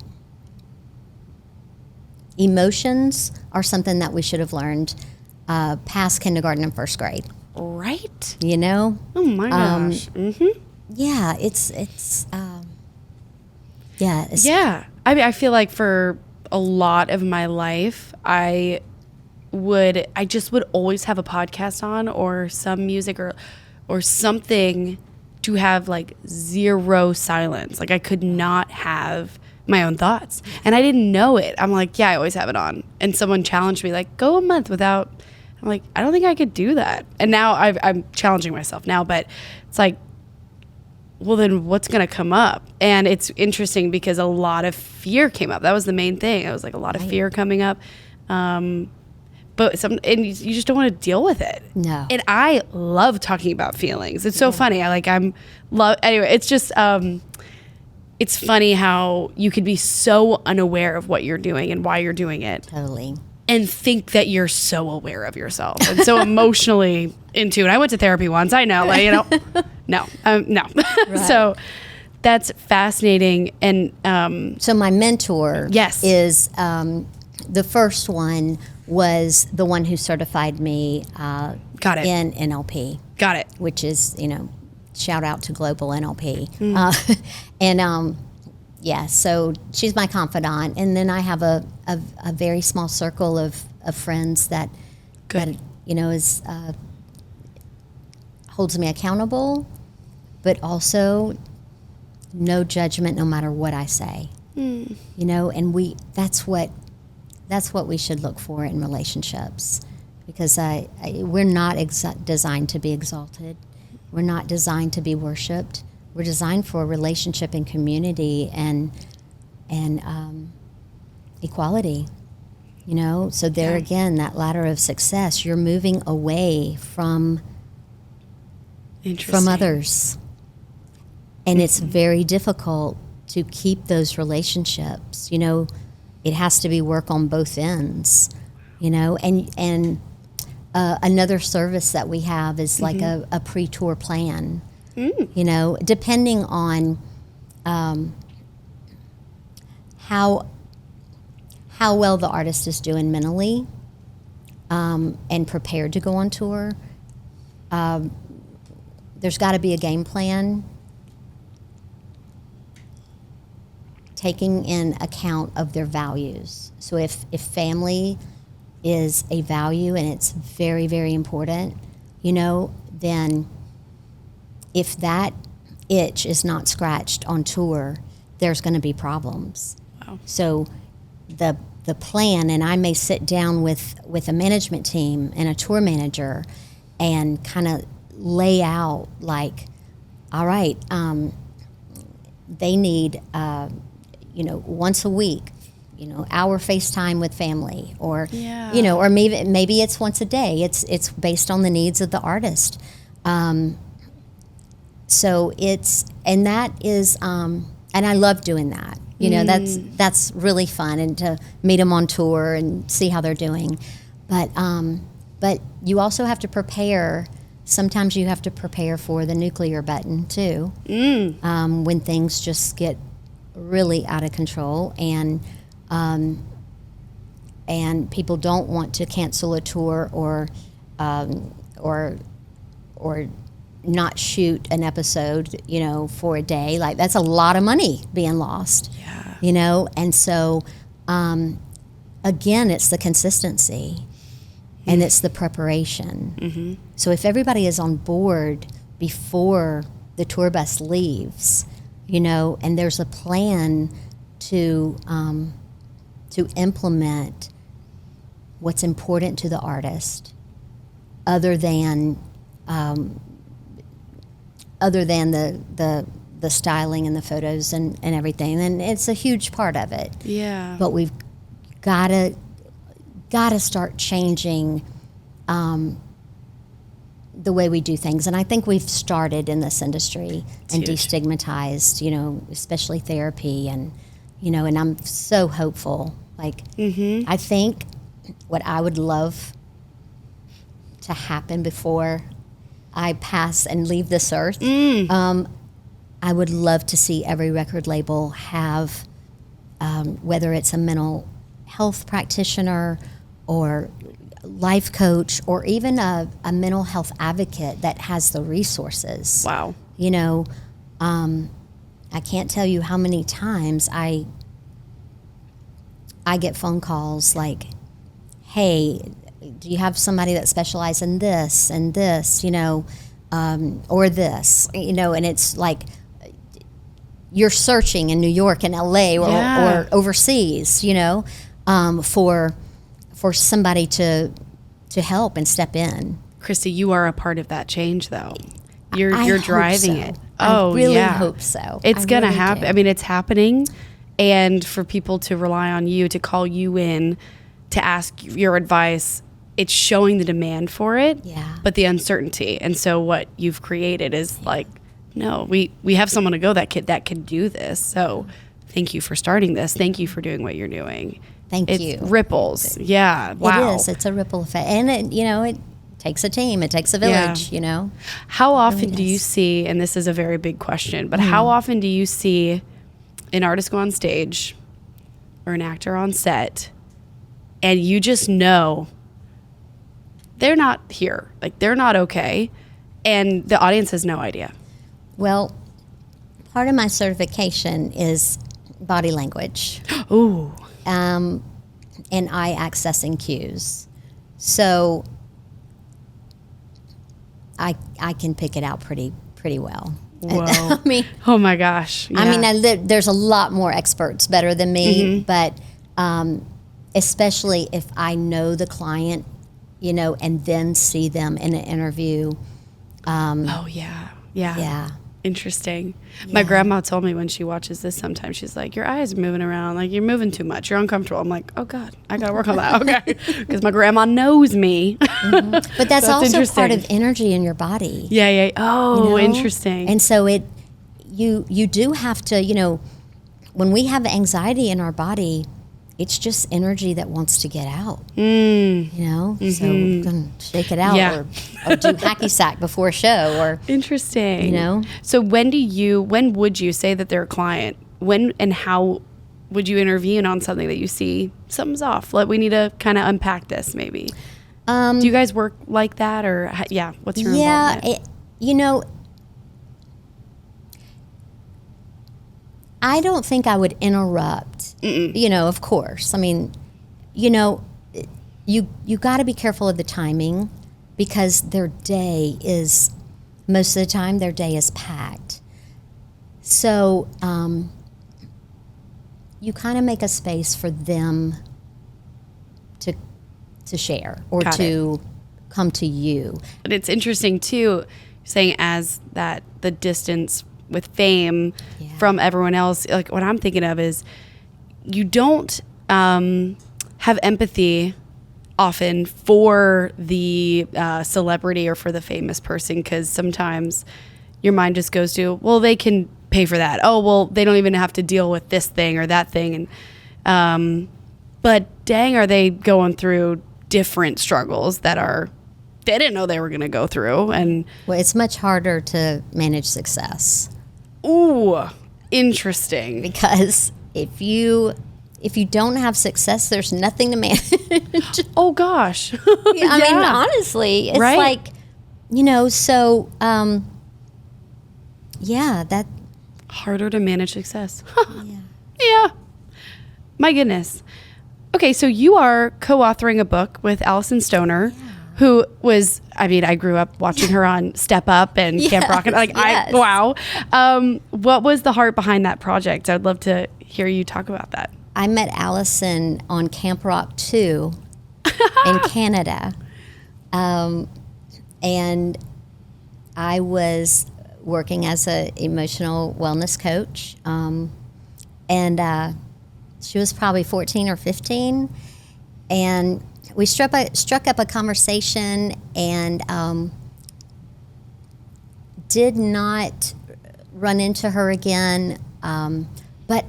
emotions are something that we should have learned past kindergarten and first grade. Right. You know? Oh my gosh. Yeah, it's Yeah. I mean, I feel like for a lot of my life, I just would always have a podcast on or some music or something to have like zero silence. Like I could not have my own thoughts. And I didn't know it. I'm like, yeah, I always have it on. And someone challenged me like, go a month without. I'm like, I don't think I could do that. And now I'm challenging myself now, but it's like, well, then what's going to come up? And it's interesting because a lot of fear came up. That was the main thing. It was like a lot of fear coming up. And you just don't want to deal with it. No. And I love talking about feelings. It's so funny. Anyway, it's just, it's funny how you could be so unaware of what you're doing and why you're doing it. Totally. And think that you're so aware of yourself and so emotionally into it. I went to therapy once. I know, like, you know, no. Right. So that's fascinating. And so my mentor yes. is the first one was the one who certified me Got it. in NLP. Got it. Which is, you know, shout out to Global NLP. Yeah, so she's my confidant. And then I have a very small circle of friends that you know, is holds me accountable, but also no judgment no matter what I say. You know, and that's what we should look for in relationships, because we're not designed to be exalted. We're not designed to be worshipped. We're designed for a relationship and community and equality, you know? So there again, that ladder of success, you're moving away from others. And it's very difficult to keep those relationships, you know? It has to be work on both ends, you know? And another service that we have is like a pre-tour plan. You know, depending on how well the artist is doing mentally and prepared to go on tour, there's got to be a game plan taking in account of their values. So if family is a value and it's very, very important, you know, then if that itch is not scratched on tour, there's going to be problems. Wow. So the plan, and I may sit down with a management team and a tour manager and kind of lay out like, all right, they need, you know, once a week, you know, hour FaceTime with family, or, you know, or maybe it's once a day. It's based on the needs of the artist. So and that is, and I love doing that. You know, that's really fun, and to meet them on tour and see how they're doing. But you also have to prepare. Sometimes you have to prepare for the nuclear button too, when things just get really out of control, and people don't want to cancel a tour or not shoot an episode, you know, for a day. Like, that's a lot of money being lost, you know? And so, again, it's the consistency, and it's the preparation. So if everybody is on board before the tour bus leaves, and there's a plan to implement what's important to the artist, other than the styling and the photos and everything, and it's a huge part of it. Yeah. But we've gotta start changing the way we do things, and I think we've started in this industry and destigmatized, especially therapy, and and I'm so hopeful. Like, I think what I would love to happen before I pass and leave this earth, I would love to see every record label have, whether it's a mental health practitioner or life coach, or even a mental health advocate that has the resources. Wow. I can't tell you how many times I get phone calls like, hey, do you have somebody that specializes in this and this, or this, and it's like you're searching in New York and LA or overseas, for somebody to help and step in. Cristi, you are a part of that change, though. You're driving it. I really hope so. It's going to happen. I mean, it's happening. And for people to rely on you, to call you in, to ask your advice, it's showing the demand for it, but the uncertainty. And so what you've created is like, no, we have someone to go that can do this. So thank you for starting this. Thank you for doing what you're doing. Thank you. Ripples. Yeah. Wow. It is. It's a ripple effect. And it takes a team. It takes a village, How often do you see, and this is a very big question, but how often do you see an artist go on stage or an actor on set and you just know they're not here, like they're not okay, and the audience has no idea? Well, part of my certification is body language. Ooh. And eye accessing cues. So I can pick it out pretty well. Whoa. I mean, oh my gosh. Yeah. I mean, there's a lot more experts better than me, but especially if I know the client, and then see them in an interview. Oh yeah. Yeah. Interesting. Yeah. My grandma told me when she watches this sometimes, she's like, your eyes are moving around. Like, you're moving too much. You're uncomfortable. I'm like, oh, God, I got to work on that. Okay. Because my grandma knows me. But that's also part of energy in your body. Yeah. Oh, interesting. And so you do have to, when we have anxiety in our body, it's just energy that wants to get out, so we're going to shake it out or do hacky sack before a show or. Interesting. So when would you say that they're a client? When and how would you intervene on something that you see something's off? Like, we need to kind of unpack this maybe. Do you guys work like that or what's your involvement? I don't think I would interrupt, of course. I mean, you got to be careful of the timing because most of the time, their day is packed. So you kind of make a space for them to share or to come to you. And it's interesting, too, saying as that the distance with fame from everyone else, like what I'm thinking of is you don't have empathy often for the celebrity or for the famous person, because sometimes your mind just goes to, well, they can pay for that. Oh, well, they don't even have to deal with this thing or that thing. And but dang, are they going through different struggles that they didn't know they were going to go through. And well, it's much harder to manage success. Ooh, interesting. Because if you don't have success, there's nothing to manage. Oh gosh. I mean, honestly, it's like, so that harder to manage success. Yeah. My goodness. Okay, so you are co-authoring a book with Allison Stoner, who was, I mean, I grew up watching her on Step Up and Camp Rock. Yes. Wow. What was the heart behind that project? I'd love to hear you talk about that. I met Allison on Camp Rock 2 in Canada. And I was working as an emotional wellness coach. And she was probably 14 or 15. And we struck up a conversation and did not run into her again. But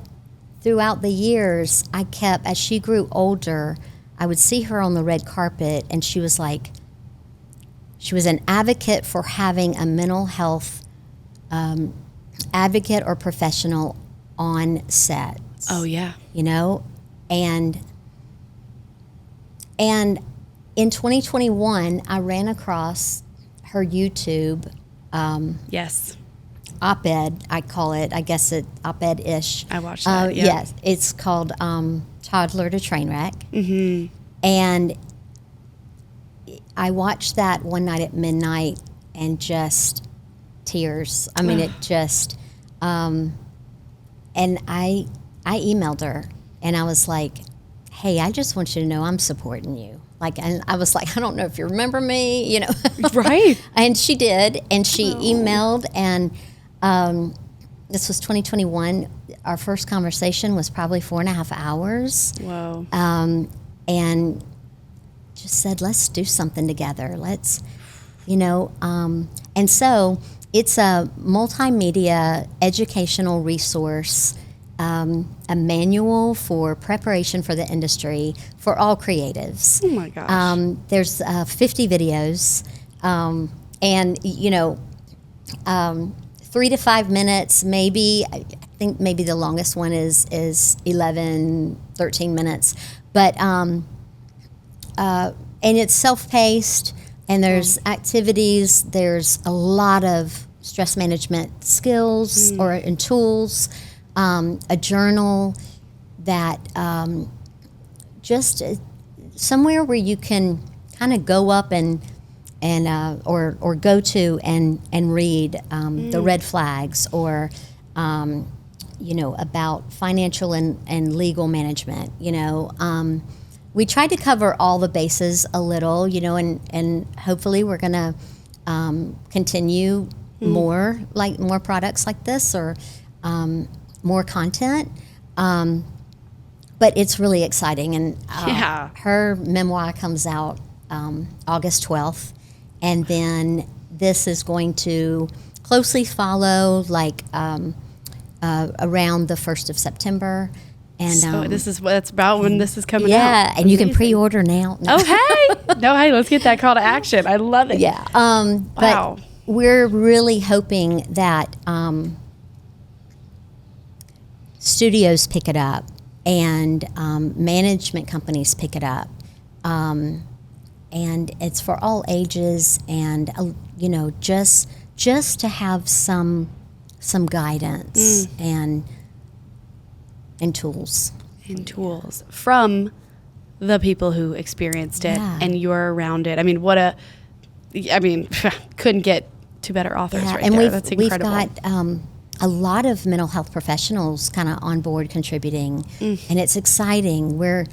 throughout the years, as she grew older, I would see her on the red carpet, and she was an advocate for having a mental health advocate or professional on set. Oh, yeah. You know, and in 2021, I ran across her YouTube Yes. op-ed, I call it. I guess it op-ed-ish. I watched that, yeah. Yes, it's called Toddler to Trainwreck. Mm-hmm. And I watched that one night at midnight and just tears. I mean, it just, and I emailed her and I was like, hey, I just want you to know I'm supporting you. And I was like, I don't know if you remember me, you know. Right. And she did, and she emailed, and this was 2021. Our first conversation was probably 4.5 hours. Whoa. And just said, let's do something together. Let's, you know, and so it's a multimedia educational resource, a manual for preparation for the industry for all creatives. Oh my gosh. There's 50 videos, and you know, 3 to 5 minutes, maybe. I think maybe the longest one is 11, 13 minutes. But and it's self-paced, and there's activities. There's a lot of stress management skills and tools. A journal that just somewhere where you can kind of go up and or go to and read the red flags, or you know, about financial and legal management. You know, we tried to cover all the bases a little. You know, and hopefully we're gonna continue more products like this, or more content. But it's really exciting, and her memoir comes out August 12th, and then this is going to closely follow around the 1st of September. And so that's about when this is coming out. Yeah, and you can pre-order now. No. Oh, hey! No, hey, let's get that call to action. I love it. Yeah. Wow. But we're really hoping that studios pick it up, and management companies pick it up, and it's for all ages, and you know, just to have some guidance and tools. And tools from the people who experienced it, and you're around it. I mean, couldn't get two better authors right and there. That's incredible. We've got a lot of mental health professionals kind of on board contributing, and it's exciting. We're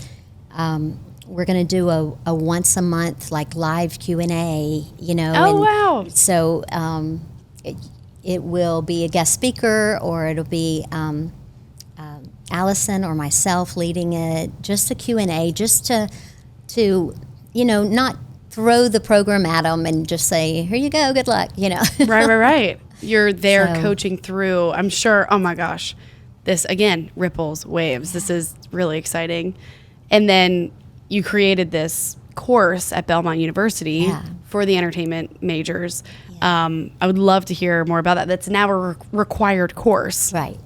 going to do a once a month live Q&A, you know. Oh, wow. So it will be a guest speaker, or it'll be Allison or myself leading it, just a Q&A, just to you know, not throw the program at them and just say, here you go, good luck, you know. Right. You're there coaching through, I'm sure. Oh my gosh. This, again, ripples, waves. This is really exciting. And then you created this course at Belmont University for the entertainment majors. Yeah. I would love to hear more about that. That's now a required course. Right.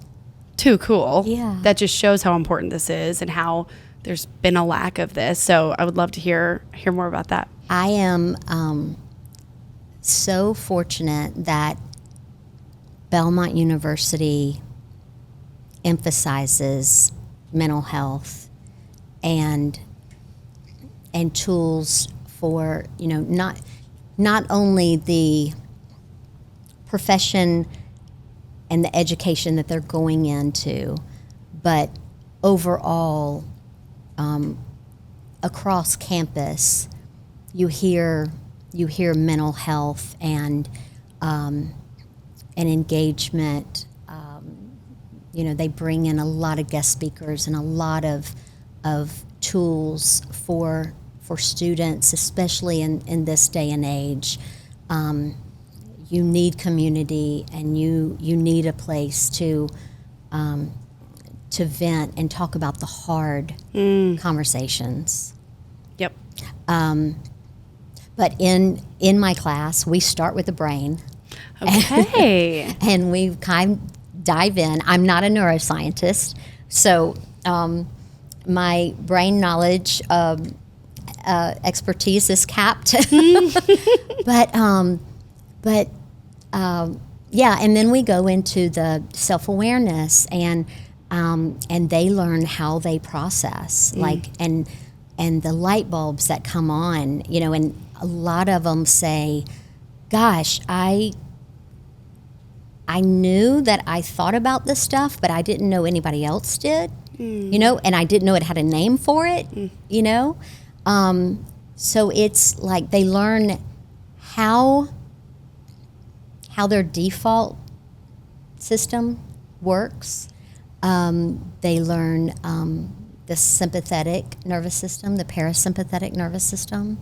Too cool. Yeah. That just shows how important this is and how there's been a lack of this. So I would love to hear more about that. I am so fortunate that Belmont University emphasizes mental health and tools for, not only the profession and the education that they're going into, but overall, across campus, you hear mental health and engagement. They bring in a lot of guest speakers and a lot of tools for students, especially in this day and age. You need community, and you need a place to vent and talk about the hard conversations. Yep. But in my class, we start with the brain. Okay. And we kind of dive in. I'm not a neuroscientist, so my brain knowledge expertise is capped. But yeah, and then we go into the self-awareness, and they learn how they process, and the light bulbs that come on, and a lot of them say, gosh, I knew that I thought about this stuff, but I didn't know anybody else did, and I didn't know it had a name for it, so it's like they learn how their default system works. They learn the sympathetic nervous system, the parasympathetic nervous system.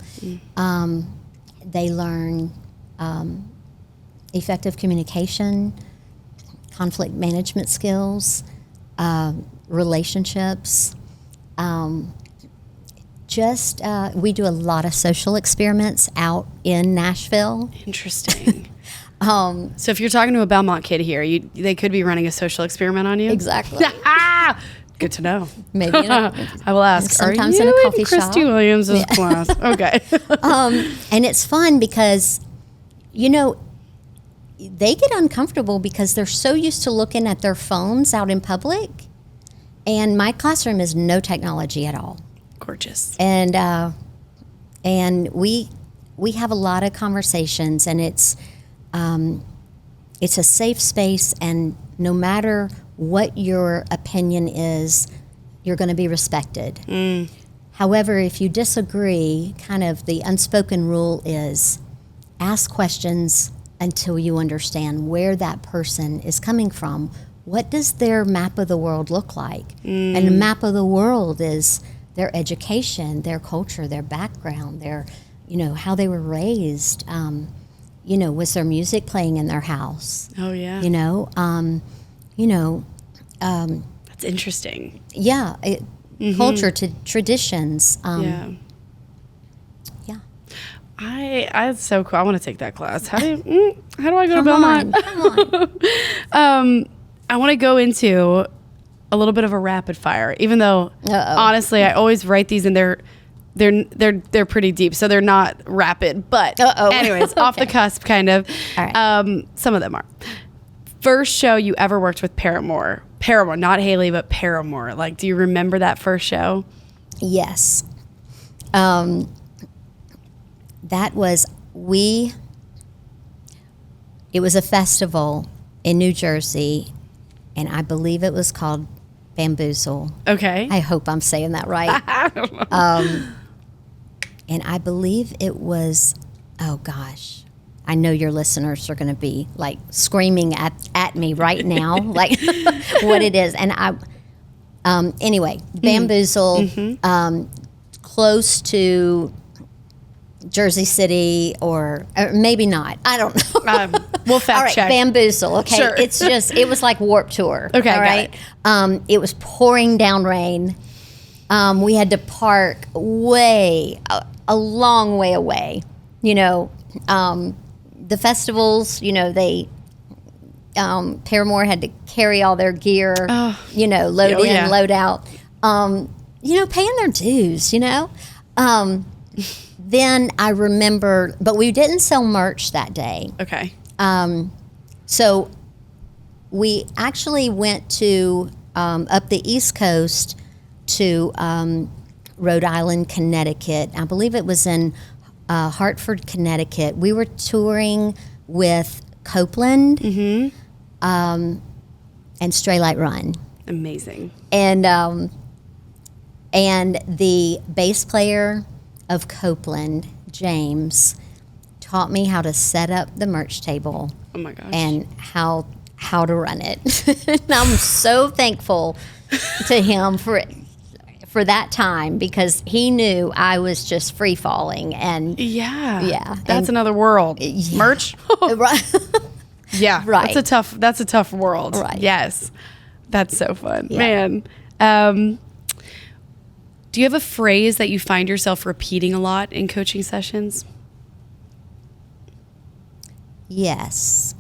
They learn effective communication, conflict management skills, relationships. We do a lot of social experiments out in Nashville. Interesting. So if you're talking to a Belmont kid here, they could be running a social experiment on you? Exactly. Good to know. Maybe. I will ask. Sometimes are in you a coffee in Cristi shop? Williams' class? Okay. And it's fun because, they get uncomfortable because they're so used to looking at their phones out in public. And my classroom is no technology at all. Gorgeous. And we have a lot of conversations, and it's a safe space, and no matter what your opinion is, you're going to be respected. However, if you disagree, kind of the unspoken rule is ask questions until you understand where that person is coming from. What does their map of the world look like? And the map of the world is their education, their culture, their background, their, how they were raised. Was there music playing in their house? Oh, yeah. That's interesting. Yeah. Culture to traditions. Yeah. Yeah. It's so cool. I want to take that class. How do I go to Belmont? Come on. I want to go into a little bit of a rapid fire, even though honestly, I always write these and they're pretty deep, so they're not rapid. But anyways, off the cusp, kind of. All right. Some of them are. First show you ever worked with Paramore. Paramore, not Hayley, but Paramore. Like, do you remember that first show? Yes. That was it was a festival in New Jersey, and I believe it was called Bamboozle. Okay. I hope I'm saying that right. I don't know. And I believe it was, oh gosh, I know your listeners are going to be like screaming at me right now, like what it is. And anyway, Bamboozle, close to Jersey City, or maybe not. I don't know. We'll fact check. Bamboozle. Okay, Sure. it was like Warped Tour. Okay, all got right. it. It was pouring down rain. We had to park a long way away. The festivals. They Paramore had to carry all their gear. Load in, load out. Paying their dues. Then I remember, but we didn't sell merch that day. Okay. So we actually went to up the East Coast to Rhode Island, Connecticut. I believe it was in Hartford, Connecticut. We were touring with Copeland and Stray Light Run. Amazing. And the bass player of Copeland, James, taught me how to set up the merch table. Oh my gosh. And how to run it. And I'm so thankful to him for that time, because he knew I was just free falling. And yeah, that's another world. Yeah. Merch. Right. Yeah, right. That's a tough world. Right. Yes, that's so fun, Yeah. man. Do you have a phrase that you find yourself repeating a lot in coaching sessions? Yes.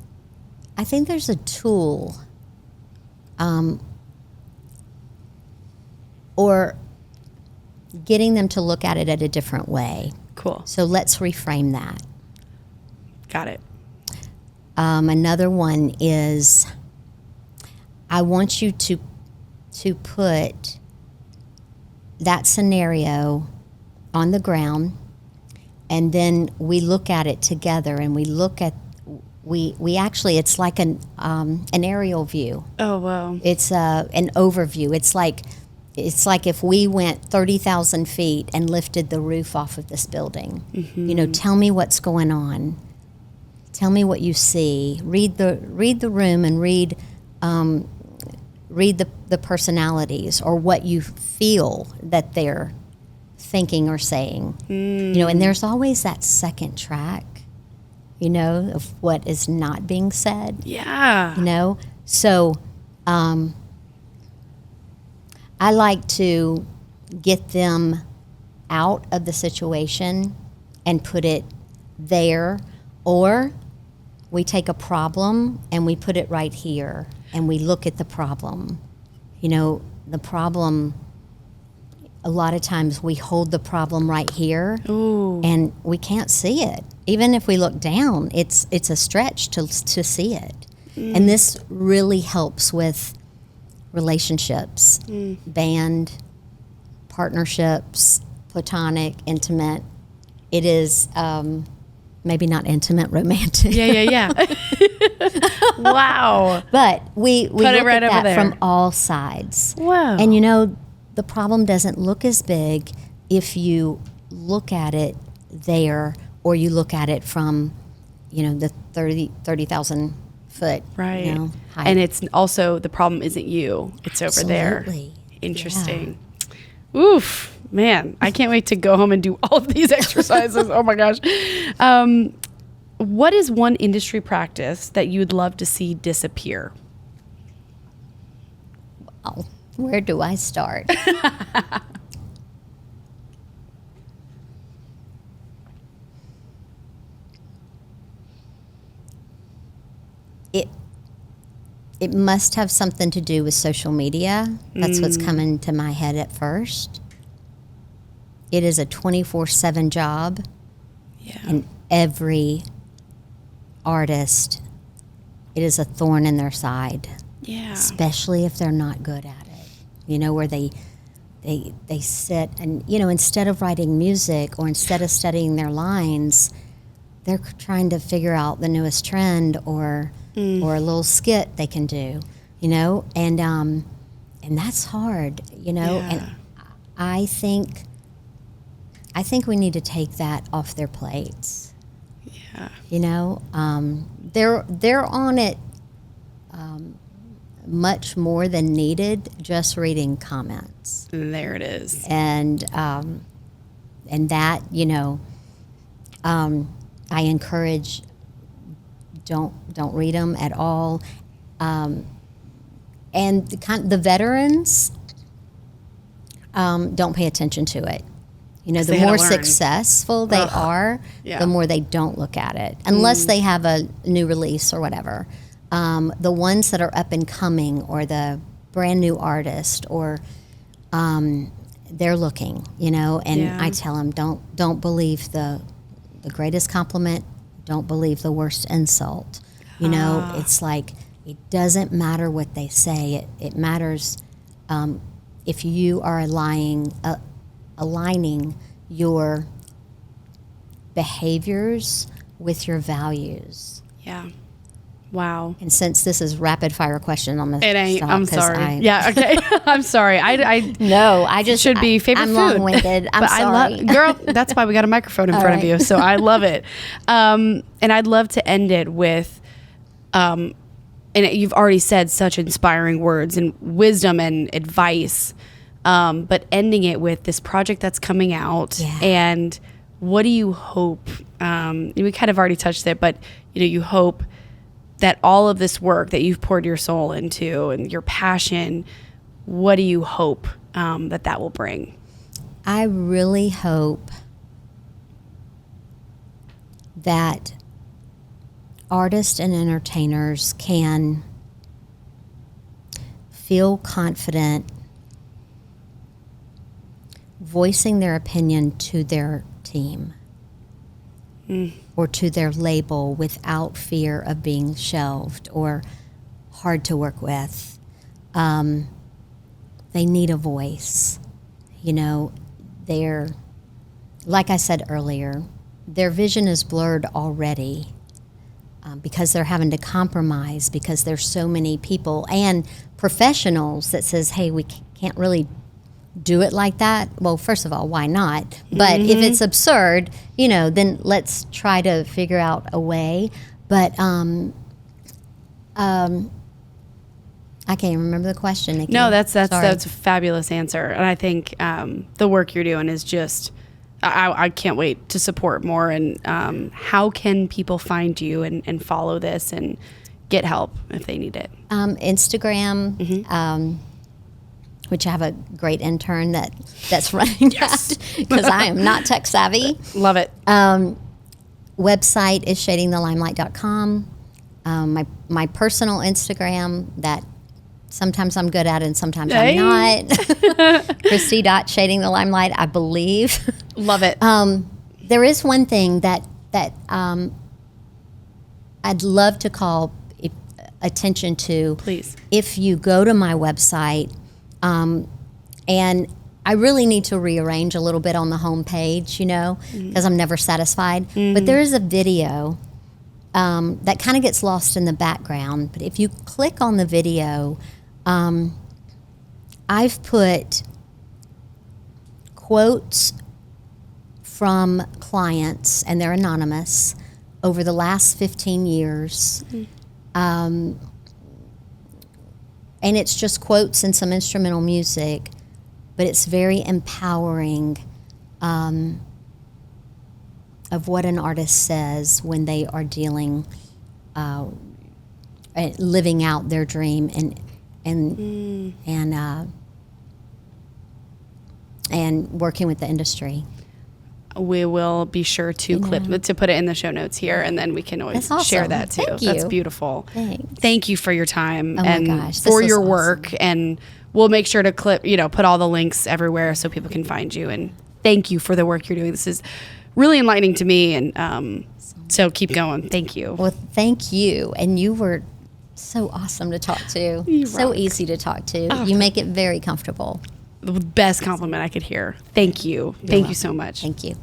I think there's a tool, or getting them to look at it at a different way. Cool. So let's reframe that. Got it. Another one is, I want you to put that scenario on the ground, and then we look at it together, and we look at, we actually, it's like an aerial view. Oh, wow. It's an overview. It's like if we went 30,000 feet and lifted the roof off of this building. Mm-hmm. Tell me what's going on. Tell me what you see. Read the room, and read the personalities, or what you feel that they're thinking or saying. And there's always that second track, of what is not being said. Yeah. So I like to get them out of the situation and put it there, or we take a problem and we put it right here, and we look at the problem. The problem, a lot of times we hold the problem right here. Ooh. And we can't see it. Even if we look down, it's a stretch to see it. And this really helps with relationships, band, partnerships, platonic, intimate. It is maybe not intimate, romantic. Yeah. Wow. But we look it right at over that there. from all sides. Wow. And the problem doesn't look as big if you look at it there, or you look at it from, the 30,000 foot Right. height. And it's also, the problem isn't you. It's over there. Absolutely. Interesting. Oof, man. I can't wait to go home and do all of these exercises. Oh my gosh. What is one industry practice that you'd love to see disappear? Oh, where do I start? It must have something to do with social media. That's what's coming to my head at first. It is a 24/7 job. Yeah. And every artist, it is a thorn in their side. Yeah. Especially if they're not good at it. Where they sit and, instead of writing music, or instead of studying their lines, they're trying to figure out the newest trend, or a little skit they can do, and that's hard, Yeah. and I think we need to take that off their plates. Yeah. They're on it much more than needed, just reading comments. And there it is. And that, I encourage, don't read them at all. And the veterans, don't pay attention to it. The more successful they are, Yeah. the more they don't look at it, unless they have a new release or whatever. The ones that are up and coming, or the brand new artist, or they're looking, and Yeah. I tell them, don't believe the greatest compliment, don't believe the worst insult. It's like, it doesn't matter what they say. It matters if you are lying aligning your behaviors with your values. Yeah. Wow. And since this is rapid fire question, I'm gonna It ain't. stop I'm 'cause sorry. Yeah. Okay. I'm sorry. I No, I just should be favorite I'm food. long-winded. I'm But sorry. Girl, that's why we got a microphone in front of you. So I love it. And I'd love to end it with, and you've already said such inspiring words and wisdom and advice, but ending it with this project that's coming out. Yeah. And what do you hope? We kind of already touched it, but you hope that all of this work that you've poured your soul into and your passion, what do you hope that will bring? I really hope that artists and entertainers can feel confident voicing their opinion to their team or to their label without fear of being shelved or hard to work with. They need a voice. They're, like I said earlier, their vision is blurred already because they're having to compromise because there's so many people and professionals that says, hey, we can't really do it like that. Well, first of all, why not? But if it's absurd, then let's try to figure out a way. But I can't remember the question, Nikki. No, that's Sorry. a fabulous answer. And I think the work you're doing is just, I can't wait to support more. And how can people find you and follow this and get help if they need it? Instagram, which I have a great intern that's running that because I am not tech savvy. Love it. Website is shadingthelimelight.com. My personal Instagram that sometimes I'm good at and sometimes I'm not. Cristi.shadingthelimelight, I believe. Love it. There is one thing that I'd love to call attention to. Please. If you go to my website, and I really need to rearrange a little bit on the homepage, because I'm never satisfied. But there is a video that kind of gets lost in the background. But if you click on the video, I've put quotes from clients, and they're anonymous, over the last 15 years. And it's just quotes and some instrumental music, but it's very empowering of what an artist says when they are dealing, living out their dream and working with the industry. We will be sure to to put it in the show notes here, and then we can always That's awesome. share that too. Thank you. That's beautiful. Thanks. Thank you for your time Oh my gosh, this for was your awesome. work. And we'll make sure to put all the links everywhere so people can find you. And thank you for the work you're doing. This is really enlightening to me, and so keep going. Thank you. Well, thank you. And you were so awesome to talk to. You So rock. easy to talk to. Oh, You make it very comfortable. The best compliment I could hear. Thank you. Thank you so much. Thank you.